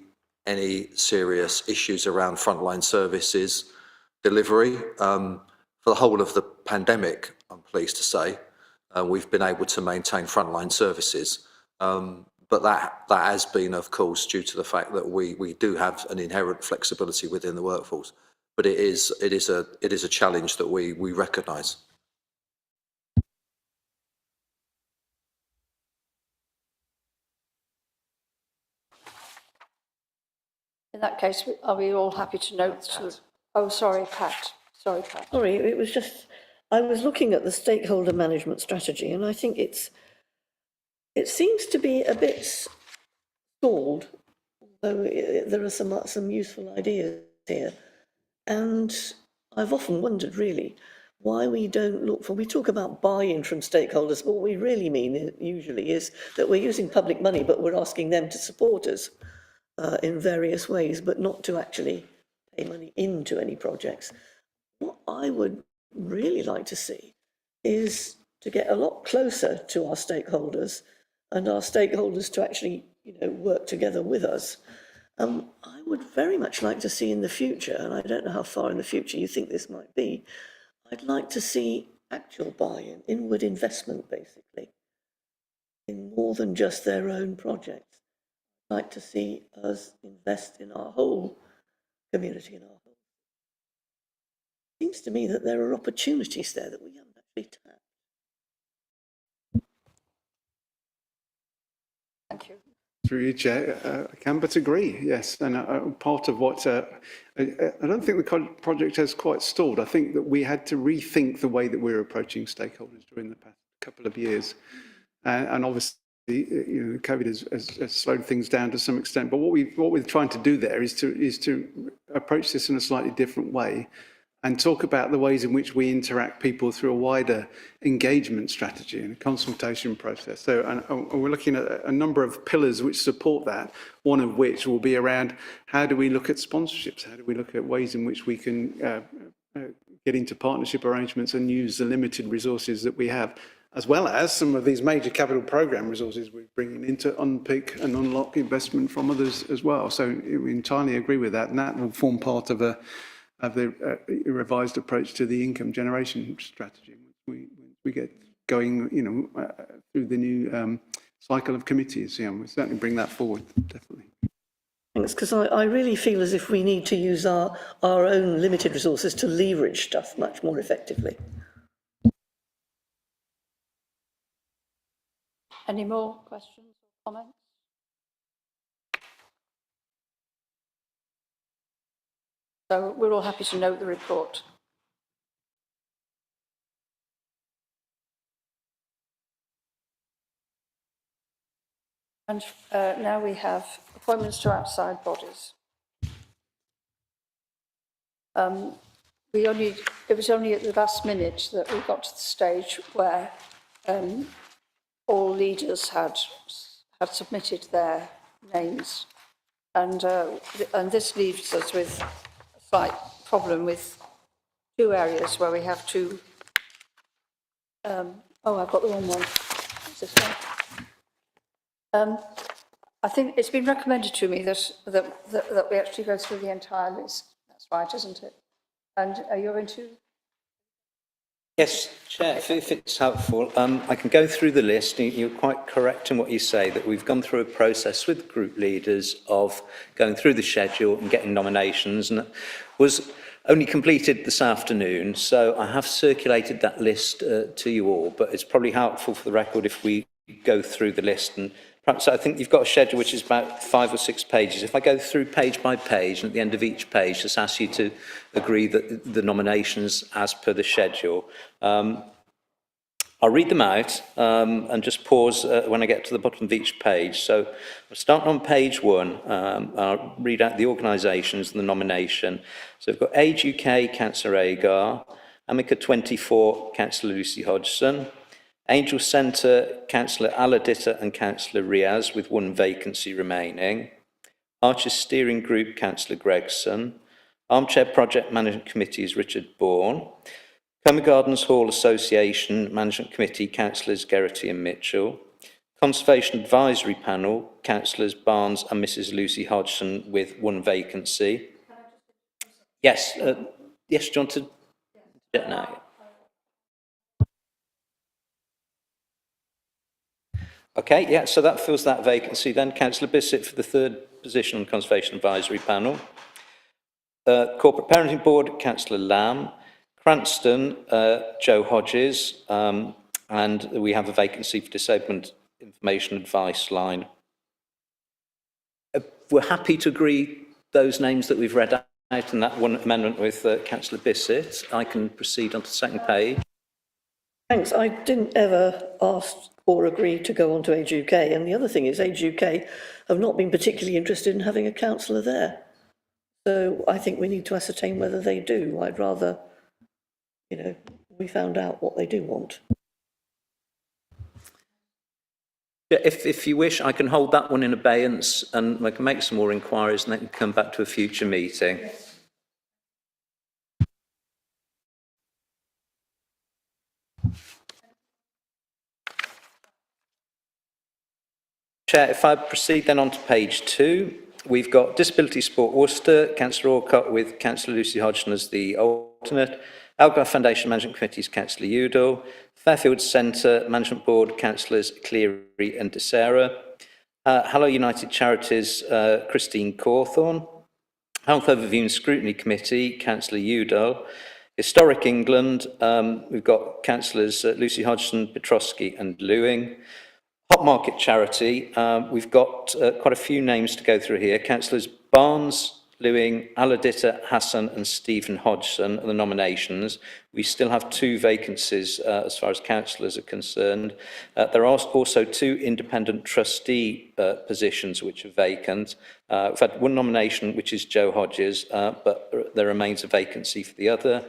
serious issues around frontline services delivery. For the whole of the pandemic, I'm pleased to say, we've been able to maintain frontline services. But that has been, of course, due to the fact that we do have an inherent flexibility within the workforce. But it is a challenge that we recognise. In that case, are we all happy to note? Oh, sorry, Pat. Sorry, Pat. Sorry, it was just, I was looking at the stakeholder management strategy and I think it seems to be a bit stalled, although there are some useful ideas here. And I've often wondered really why we don't look for, we talk about buy-in from stakeholders, but what we really mean usually is that we're using public money, but we're asking them to support us in various ways, but not to actually pay money into any projects. What I would really like to see is to get a lot closer to our stakeholders and our stakeholders to actually, work together with us. I would very much like to see in the future, and I don't know how far in the future you think this might be, I'd like to see actual buy-in, inward investment, basically, in more than just their own projects. I'd like to see us invest in our whole community, in our whole. It seems to me that there are opportunities there that we haven't actually tapped. Thank you. Through you, Chair, I can but agree, yes. And part of what, I don't think the project has quite stalled. I think that we had to rethink the way that we're approaching stakeholders during the past couple of years. And obviously, COVID has slowed things down to some extent. But what we're trying to do there is to approach this in a slightly different way and talk about the ways in which we interact people through a wider engagement strategy and a consultation process. So and we're looking at a number of pillars which support that, one of which will be around how do we look at sponsorships, how do we look at ways in which we can get into partnership arrangements and use the limited resources that we have, as well as some of these major capital programme resources we're bringing in to unpick and unlock investment from others as well. So we entirely agree with that, and that will form part of the revised approach to the income generation strategy. We get going, through the new cycle of committees. Yeah, we'll certainly bring that forward, definitely. Thanks, because I really feel as if we need to use our own limited resources to leverage stuff much more effectively. Any more questions or comments? So we're all happy to note the report. And now we have appointments to outside bodies. It was only at the last minute that we got to the stage where all leaders had submitted their names, and this leaves us with a slight problem with two areas where we have to. I've got the wrong one. It's this one. I think it's been recommended to me that we actually go through the entire list. That's right, isn't it? And are you going to? Yes, Chair, if it's helpful, I can go through the list. You're quite correct in what you say, that we've gone through a process with group leaders of going through the schedule and getting nominations, and it was only completed this afternoon. So I have circulated that list to you all, but it's probably helpful for the record if we go through the list. And perhaps I think you've got a schedule which is about 5 or 6 pages. If I go through page by page, and at the end of each page, just ask you to agree that the nominations as per the schedule. I'll read them out and just pause when I get to the bottom of each page. So I'll start on page 1. I'll read out the organisations and the nomination. So we've got Age UK, Councillor Agar; Amica 24, Councillor Lucy Hodgson; Angel Centre, Councillor Aladitta and Councillor Riaz, with 1 vacancy remaining; Arches Steering Group, Councillor Gregson; Armchair Project Management Committee is Richard Bourne; Comer Gardens Hall Association Management Committee, Councillors Geraghty and Mitchell; Conservation Advisory Panel, Councillors Barnes and Mrs Lucy Hodgson, with 1 vacancy. Yes, yes, do you want to? Yeah, no. Okay, yeah, so that fills that vacancy. Then Councillor Bissett for the 3rd position on Conservation Advisory Panel. Corporate Parenting Board, Councillor Lamb; Cranston, Joe Hodges, and we have a vacancy for Disablement Information Advice Line. We're happy to agree those names that we've read out in that one amendment with Councillor Bissett. I can proceed on to the 2nd page. Thanks. I didn't ever ask or agree to go on to Age UK. And the other thing is Age UK have not been particularly interested in having a councillor there. So I think we need to ascertain whether they do. I'd rather, we found out what they do want. Yeah, if you wish, I can hold that one in abeyance and I can make some more inquiries and then come back to a future meeting. Yes. Chair, if I proceed then on to page 2, we've got Disability Sport Worcester, Councillor Orcott with Councillor Lucy Hodgson as the alternate; Algarve Foundation Management Committee's Councillor Udall; Fairfield Centre Management Board, Councillors Cleary and DeSera; Hello United Charities, Christine Cawthorne; Health Overview and Scrutiny Committee, Councillor Udall; Historic England, we've got Councillors Lucy Hodgson, Petrosky and Lewing; Hot Market Charity, we've got quite a few names to go through here. Councillors Barnes, Lewing, Aladitta, Hassan and Stephen Hodgson are the nominations. We still have 2 vacancies as far as councillors are concerned. There are also 2 independent trustee positions which are vacant. We've had 1 nomination, which is Joe Hodges, but there remains a vacancy for the other.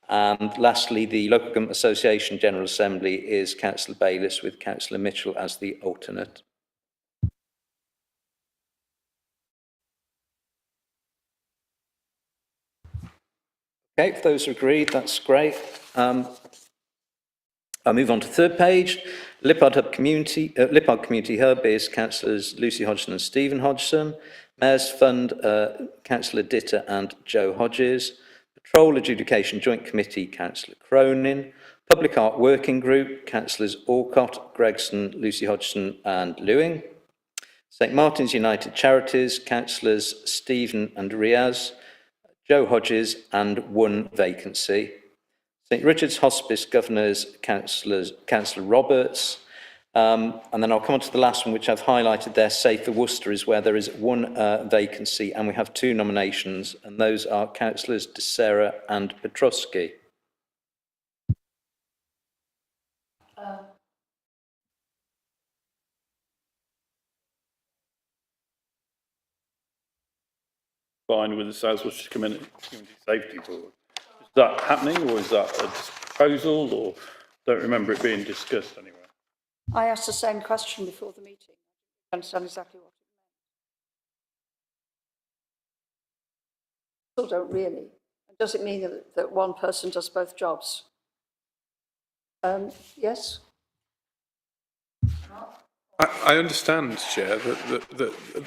And lastly, the Local Government Association General Assembly is Councillor Bayliss with Councillor Mitchell as the alternate. Okay, if those are agreed, that's great. I'll move on to the 3rd page. Lippard Community Hub is Councillors Lucy Hodgson and Stephen Hodgson. Mayor's Fund, Councillor Ditter and Joe Hodges. Patrol Adjudication Joint Committee, Councillor Cronin. Public Art Working Group, Councillors Alcott, Gregson, Lucy Hodgson and Lewing. St Martin's United Charities, Councillors Stephen and Riaz. Joe Hodges and 1 vacancy. St Richard's Hospice Governors, Councillor Roberts. And then I'll come on to the last one, which I've highlighted there, Safer Worcester, is where there is 1 vacancy and we have 2 nominations, and those are Councillors De Serra and Petrosky. Fine with the South Worcestershire Community Safety Board. Is that happening, or is that a proposal, or don't remember it being discussed anywhere? I asked the same question before the meeting. I understand exactly what it meant. Still don't really. Does it mean that 1 person does both jobs? Yes? I understand, Chair, that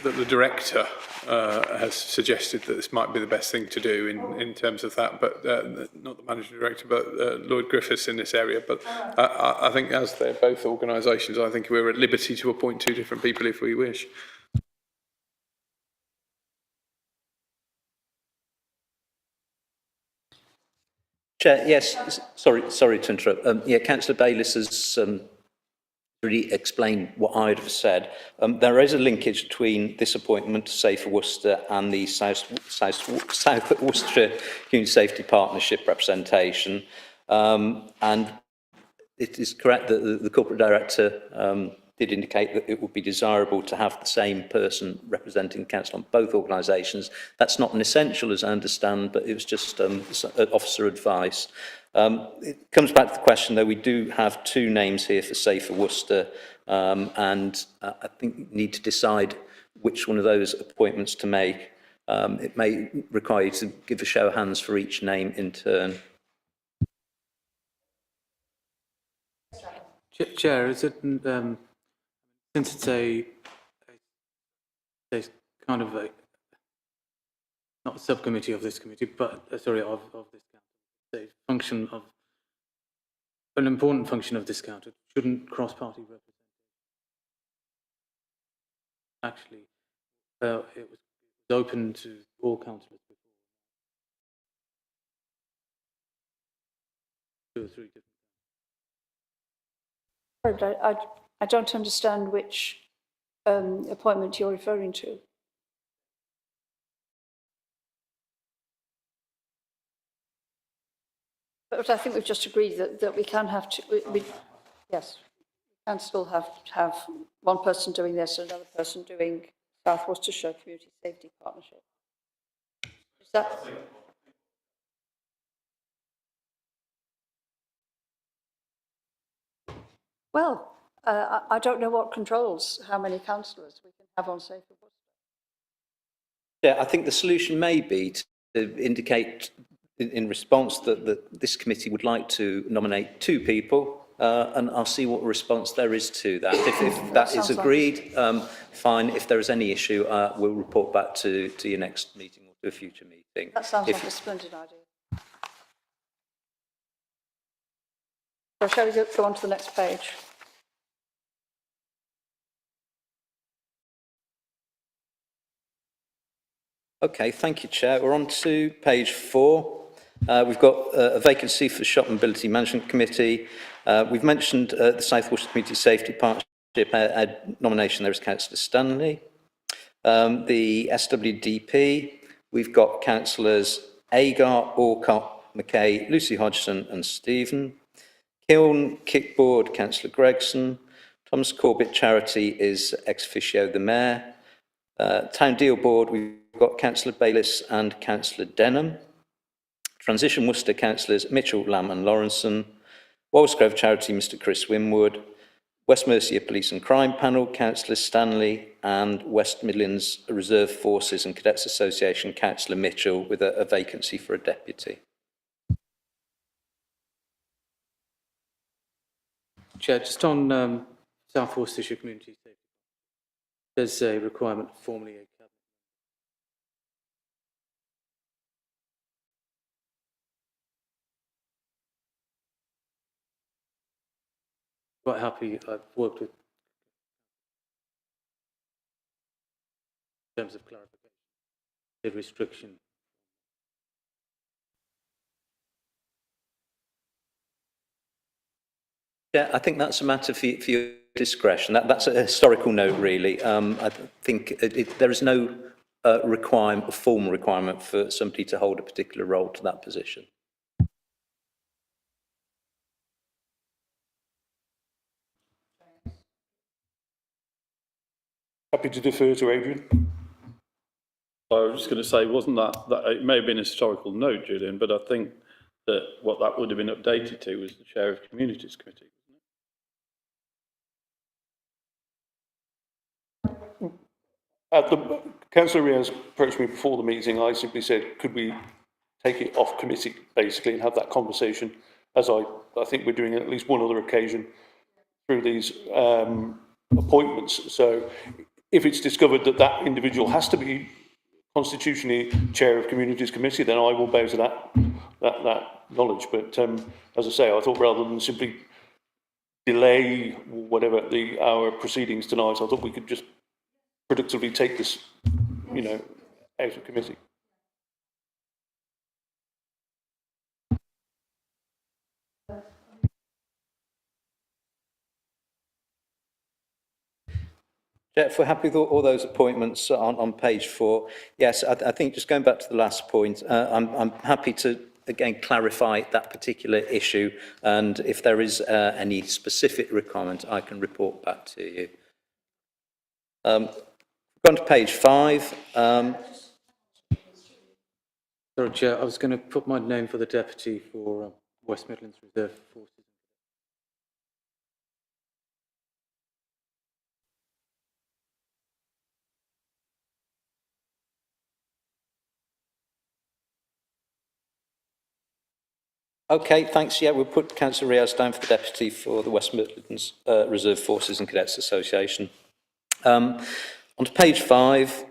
the Director has suggested that this might be the best thing to do in terms of that, but not the Managing Director, but Lloyd Griffiths in this area. But I think as they're both organisations, I think we're at liberty to appoint 2 different people if we wish. Chair, yes, sorry to interrupt. Yeah, Councillor Bayliss has really explain what I'd have said. There is a linkage between this appointment to Safer Worcester and the South Worcestershire Community Safety Partnership representation. And it is correct that the corporate director did indicate that it would be desirable to have the same person representing council on both organisations. That's not an essential, as I understand, but it was just officer advice. It comes back to the question, though, we do have 2 names here for Safer Worcester, and I think we need to decide which one of those appointments to make. It may require you to give a show of hands for each name in turn. Chair, is it, since it's a kind of a, not a subcommittee of this committee, but, sorry, of this council, a function of, an important function of this council, shouldn't cross-party representation actually, it was open to all councillors before. 2 or 3 different. I don't understand which appointment you're referring to. But I think we've just agreed that we can have to, yes, we can still have one person doing this and another person doing South Worcestershire Community Safety Partnership. Is that? Well, I don't know what controls how many councillors we can have on Safer Worcester. Yeah, I think the solution may be to indicate in response that this committee would like to nominate 2 people, and I'll see what response there is to that. If that is agreed, fine. If there is any issue, we'll report back to your next meeting or to a future meeting. That sounds like a splendid idea. So shall we go on to the next page? Okay, thank you, Chair. We're on to page 4. We've got a vacancy for the Shop Mobility Management Committee. We've mentioned the South Worcester Community Safety Partnership nomination there is Councillor Stanley. The SWDP, we've got councillors Agar, Orcott, McKay, Lucy Hodgson and Stephen. Kiln Kickboard, Councillor Gregson. Thomas Corbett Charity is ex officio the Mayor. Town Deal Board, we've got Councillor Bayliss and Councillor Denham. Transition Worcester councillors Mitchell, Lamb and Lawrenson. Walsgrove Charity, Mr Chris Winwood. West Mercia Police and Crime Panel, Councillor Stanley, and West Midlands Reserve Forces and Cadets Association, Councillor Mitchell, with a vacancy for a deputy. Chair, just on South Worcestershire Community Safety, there's a requirement formally a cabinet. Quite happy. I've worked with in terms of clarification, the restriction. Yeah, I think that's a matter for your discretion. That's a historical note, really. I think there is no formal requirement for somebody to hold a particular role to that position. Happy to defer to Adrian. I was just going to say, wasn't that it may have been a historical note, Julian, but I think that what that would have been updated to was the Chair of Communities Committee. Councillor Riaz approached me before the meeting. I simply said, could we take it off committee, basically, and have that conversation, as I think we're doing at least one other occasion through these appointments. So if it's discovered that that individual has to be constitutionally Chair of Communities Committee, then I will bow to that knowledge. But as I say, I thought rather than simply delay whatever our proceedings tonight, I thought we could just productively take this, out of committee. If we're happy with all those appointments on page 4, yes, I think just going back to the last point, I'm happy to again clarify that particular issue, and if there is any specific requirement, I can report back to you. Go on to page 5. Sorry, Chair, I was going to put my name for the deputy for West Midlands Reserve Forces. Okay, thanks. Yeah, we'll put Councillor Riaz down for the deputy for the West Midlands Reserve Forces and Cadets Association. On to page 5.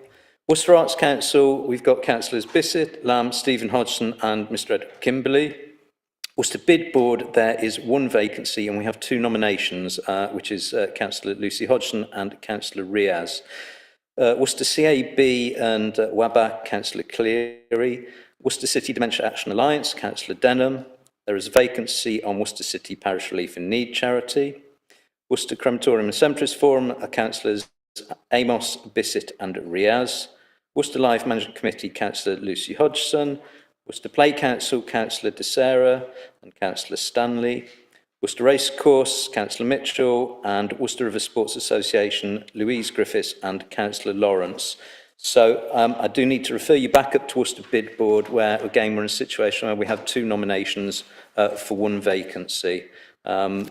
Worcester Arts Council, we've got Councillors Bissett, Lamb, Stephen Hodgson and Mr Edward Kimberley. Worcester Bid Board, there is one vacancy and we have 2 nominations, which is Councillor Lucy Hodgson and Councillor Riaz. Worcester CAB and WABAC, Councillor Cleary. Worcester City Dementia Action Alliance, Councillor Denham. There is a vacancy on Worcester City Parish Relief in Need charity. Worcester Crematorium and Cemeteries Forum are Councillors Amos, Bissett and Riaz. Worcester Life Management Committee, Councillor Lucy Hodgson. Worcester Play Council, Councillor De Serra and Councillor Stanley. Worcester Racecourse, Councillor Mitchell, and Worcester River Sports Association, Louise Griffiths and Councillor Lawrence. So I do need to refer you back up to Worcester Bid Board, where again we're in a situation where we have 2 nominations for 1 vacancy. And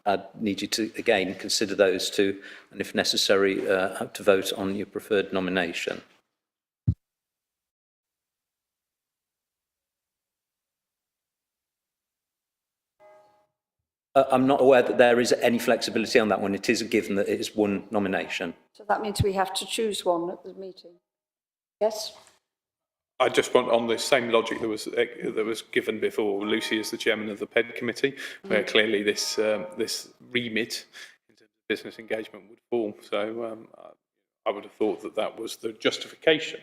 I need you to again consider those 2, and if necessary, have to vote on your preferred nomination. I'm not aware that there is any flexibility on that one. It is a given that it is 1 nomination. So that means we have to choose one at the meeting. Yes? I just want, on the same logic that was given before, Lucy is the chairman of the PED committee, where clearly this remit in terms of business engagement would fall. So I would have thought that was the justification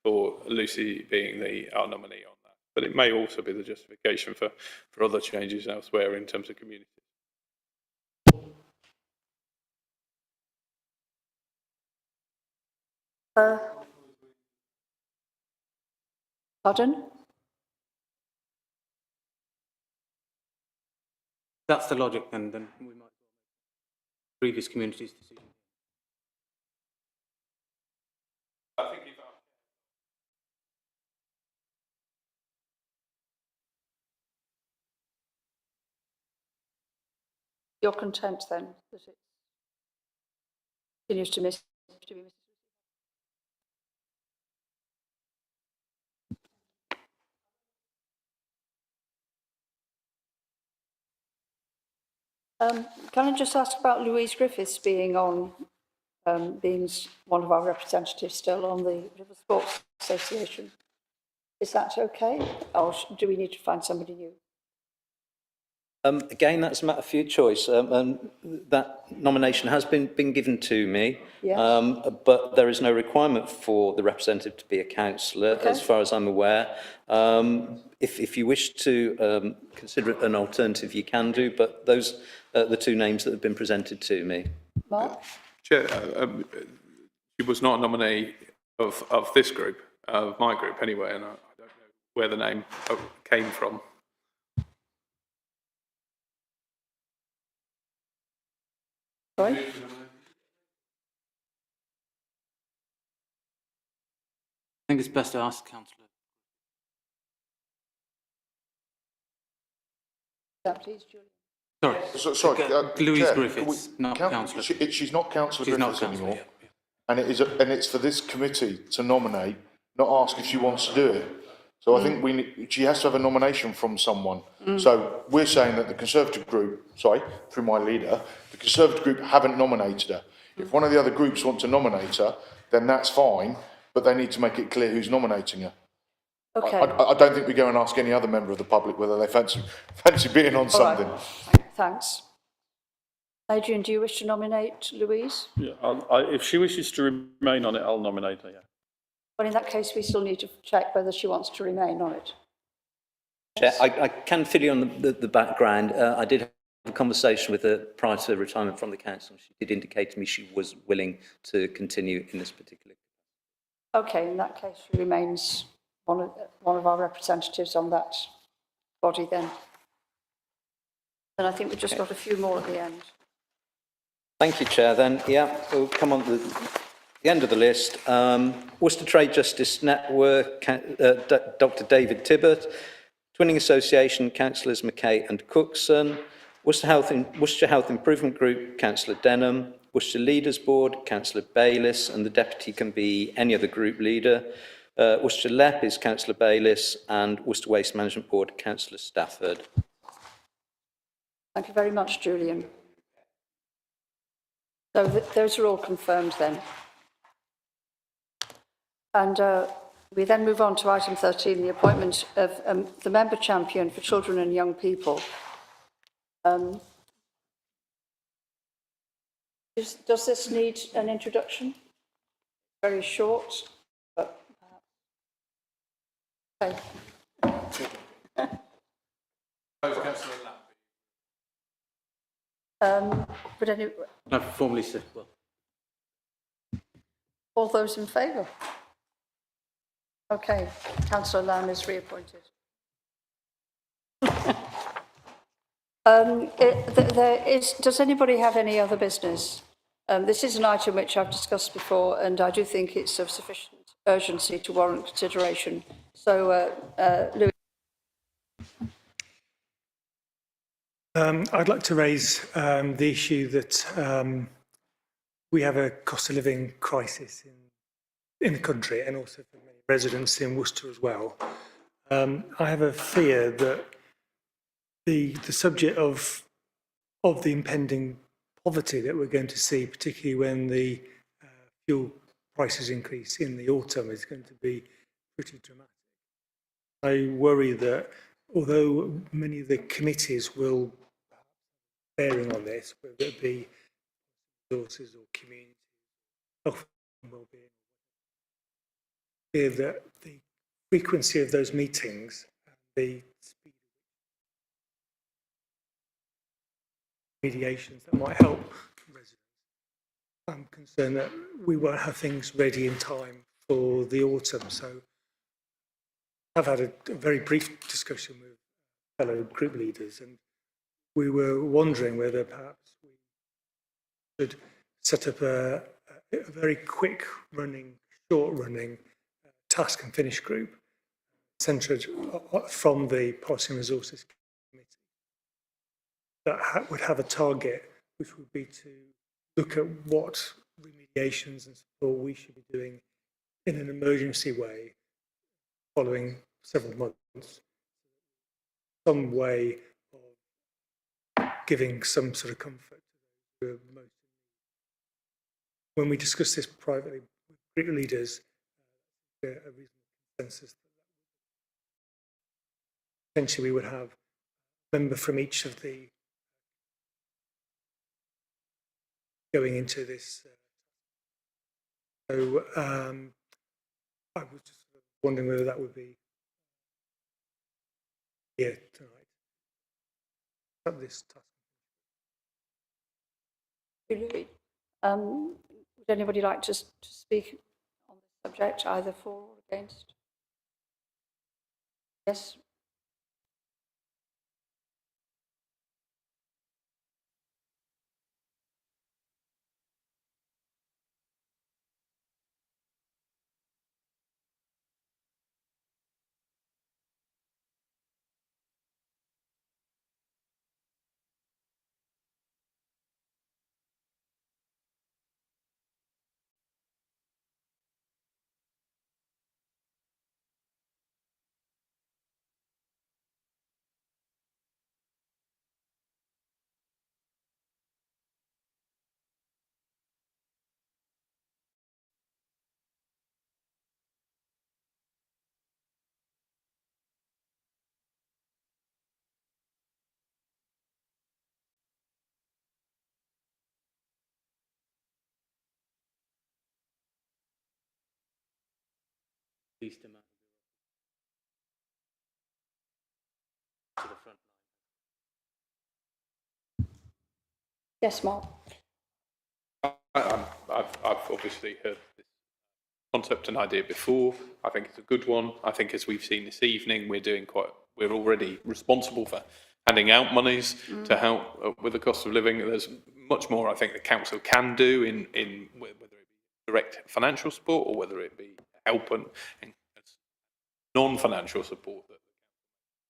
for Lucy being our nominee on that. But it may also be the justification for other changes elsewhere in terms of community. Pardon? That's the logic, then we might previous communities' decision. You're content then that it continues to be Mrs. Can I just ask about Louise Griffiths being on, being one of our representatives still on the River Sports Association? Is that okay, or do we need to find somebody new? Again, that's a matter for your choice, and that nomination has been given to me, Yes. but there is no requirement for the representative to be a councillor, Okay. as far as I'm aware. If you wish to consider an alternative, you can do, but those are the two names that have been presented to me. Mark? Chair, she was not a nominee of this group, of my group anyway, and I don't know where the name came from. Sorry? I think it's best to ask councillor. That please, Julie. Sorry, Sorry, Louise Chair, Griffiths, not councillor. She's not councillor She's not Griffiths councillor, anymore. yeah. And it's for this committee to nominate, not ask if she wants to do it. So I think she has to have a nomination from someone. So we're saying that the Conservative group, through my leader, the Conservative group haven't nominated her. If one of the other groups want to nominate her, then that's fine, but they need to make it clear who's nominating her. Okay. I don't think we go and ask any other member of the public whether they fancy being on something. All right. Thanks. Adrian, do you wish to nominate Louise? Yeah, if she wishes to remain on it, I'll nominate her, yeah. Well, in that case, we still need to check whether she wants to remain on it. Chair, I can fill you on the background. I did have a conversation with her prior to retirement from the council. She did indicate to me she was willing to continue in this particular. Okay, in that case, she remains one of our representatives on that body then. And I think we've just got a few more at the end. Thank you, Chair. Then, yeah, we'll come on to the end of the list. Worcester Trade Justice Network, Dr. David Tibbert. Twinning Association, Councillors Mackay and Cookson. Worcester Health Improvement Group, Councillor Denham. Worcester Leaders Board, Councillor Bayliss, and the deputy can be any other group leader. Worcester LEP is Councillor Bayliss, and Worcester Waste Management Board, Councillor Stafford. Thank you very much, Julian. So those are all confirmed then. And we then move on to item 13, the appointment of the member champion for children and young people. Does this need an introduction? Very short, but okay. But anyway, No, formally said, well. all those in favour? Okay, Councillor Lamb is reappointed. Does anybody have any other business? This is an item which I've discussed before, and I do think it's of sufficient urgency to warrant consideration. So, Louis. I'd like to raise the issue that we have a cost of living crisis in the country, and also for many residents in Worcester as well. I have a fear that the subject of the impending poverty that we're going to see, particularly when the fuel prices increase in the autumn, is going to be pretty dramatic. I worry that although many of the committees will bearing on this, whether it be resources or community, health and well-being, fear that the frequency of those meetings and the speed of mediations that might help residents I'm concerned that we won't have things ready in time for the autumn. So I've had a very brief discussion with fellow group leaders, and we were wondering whether perhaps we should set up a very quick running, short running task and finish group centred from the Policy and Resources Committee that would have a target, which would be to look at what remediations and support we should be doing in an emergency way following several months. Some way of giving some sort of comfort to those who are most. When we discuss this privately with group leaders, a reasonable consensus that essentially we would have a member from each of the going into this. So I was just wondering whether that would be here tonight. At this task. Louis, would anybody like to speak on the subject, either for or against? Yes. Least amount to the front line. Yes, Mark. I've obviously heard this concept and idea before. I think it's a good one. I think, as we've seen this evening, we're already responsible for handing out monies to help with the cost of living. There's much more I think the council can do in whether it be direct financial support or whether it be help and non-financial support that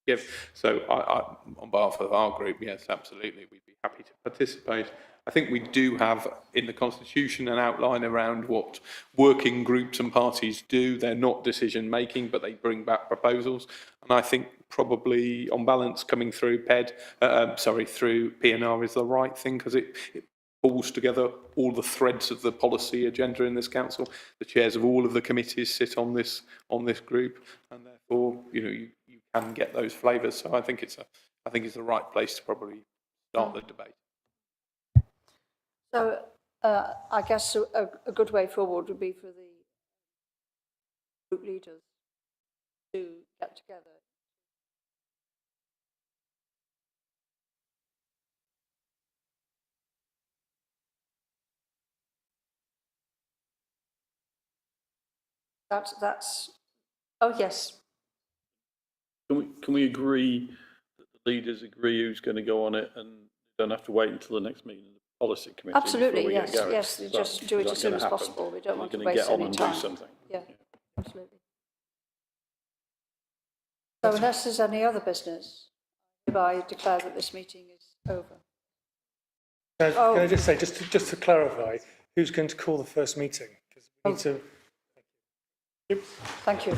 we give. So I, on behalf of our group, yes, absolutely, we'd be happy to participate. I think we do have in the Constitution an outline around what working groups and parties do. They're not decision making, but they bring back proposals. And I think probably on balance coming through through PNR is the right thing, because it pulls together all the threads of the policy agenda in this council. The chairs of all of the committees sit on this group, and therefore you can get those flavours. So I think it's the right place to probably start the debate. So I guess a good way forward would be for the group leaders to get together. That's oh yes. Can we agree that the leaders agree who's going to go on it, and don't have to wait until the next meeting of the policy committee? Absolutely, yes, yes. Just do it as soon as possible. We don't want to waste any time. Yeah, absolutely. So unless there's any other business, I declare that this meeting is over. Can I just say, just to clarify, who's going to call the first meeting? Because we need to. Thank you.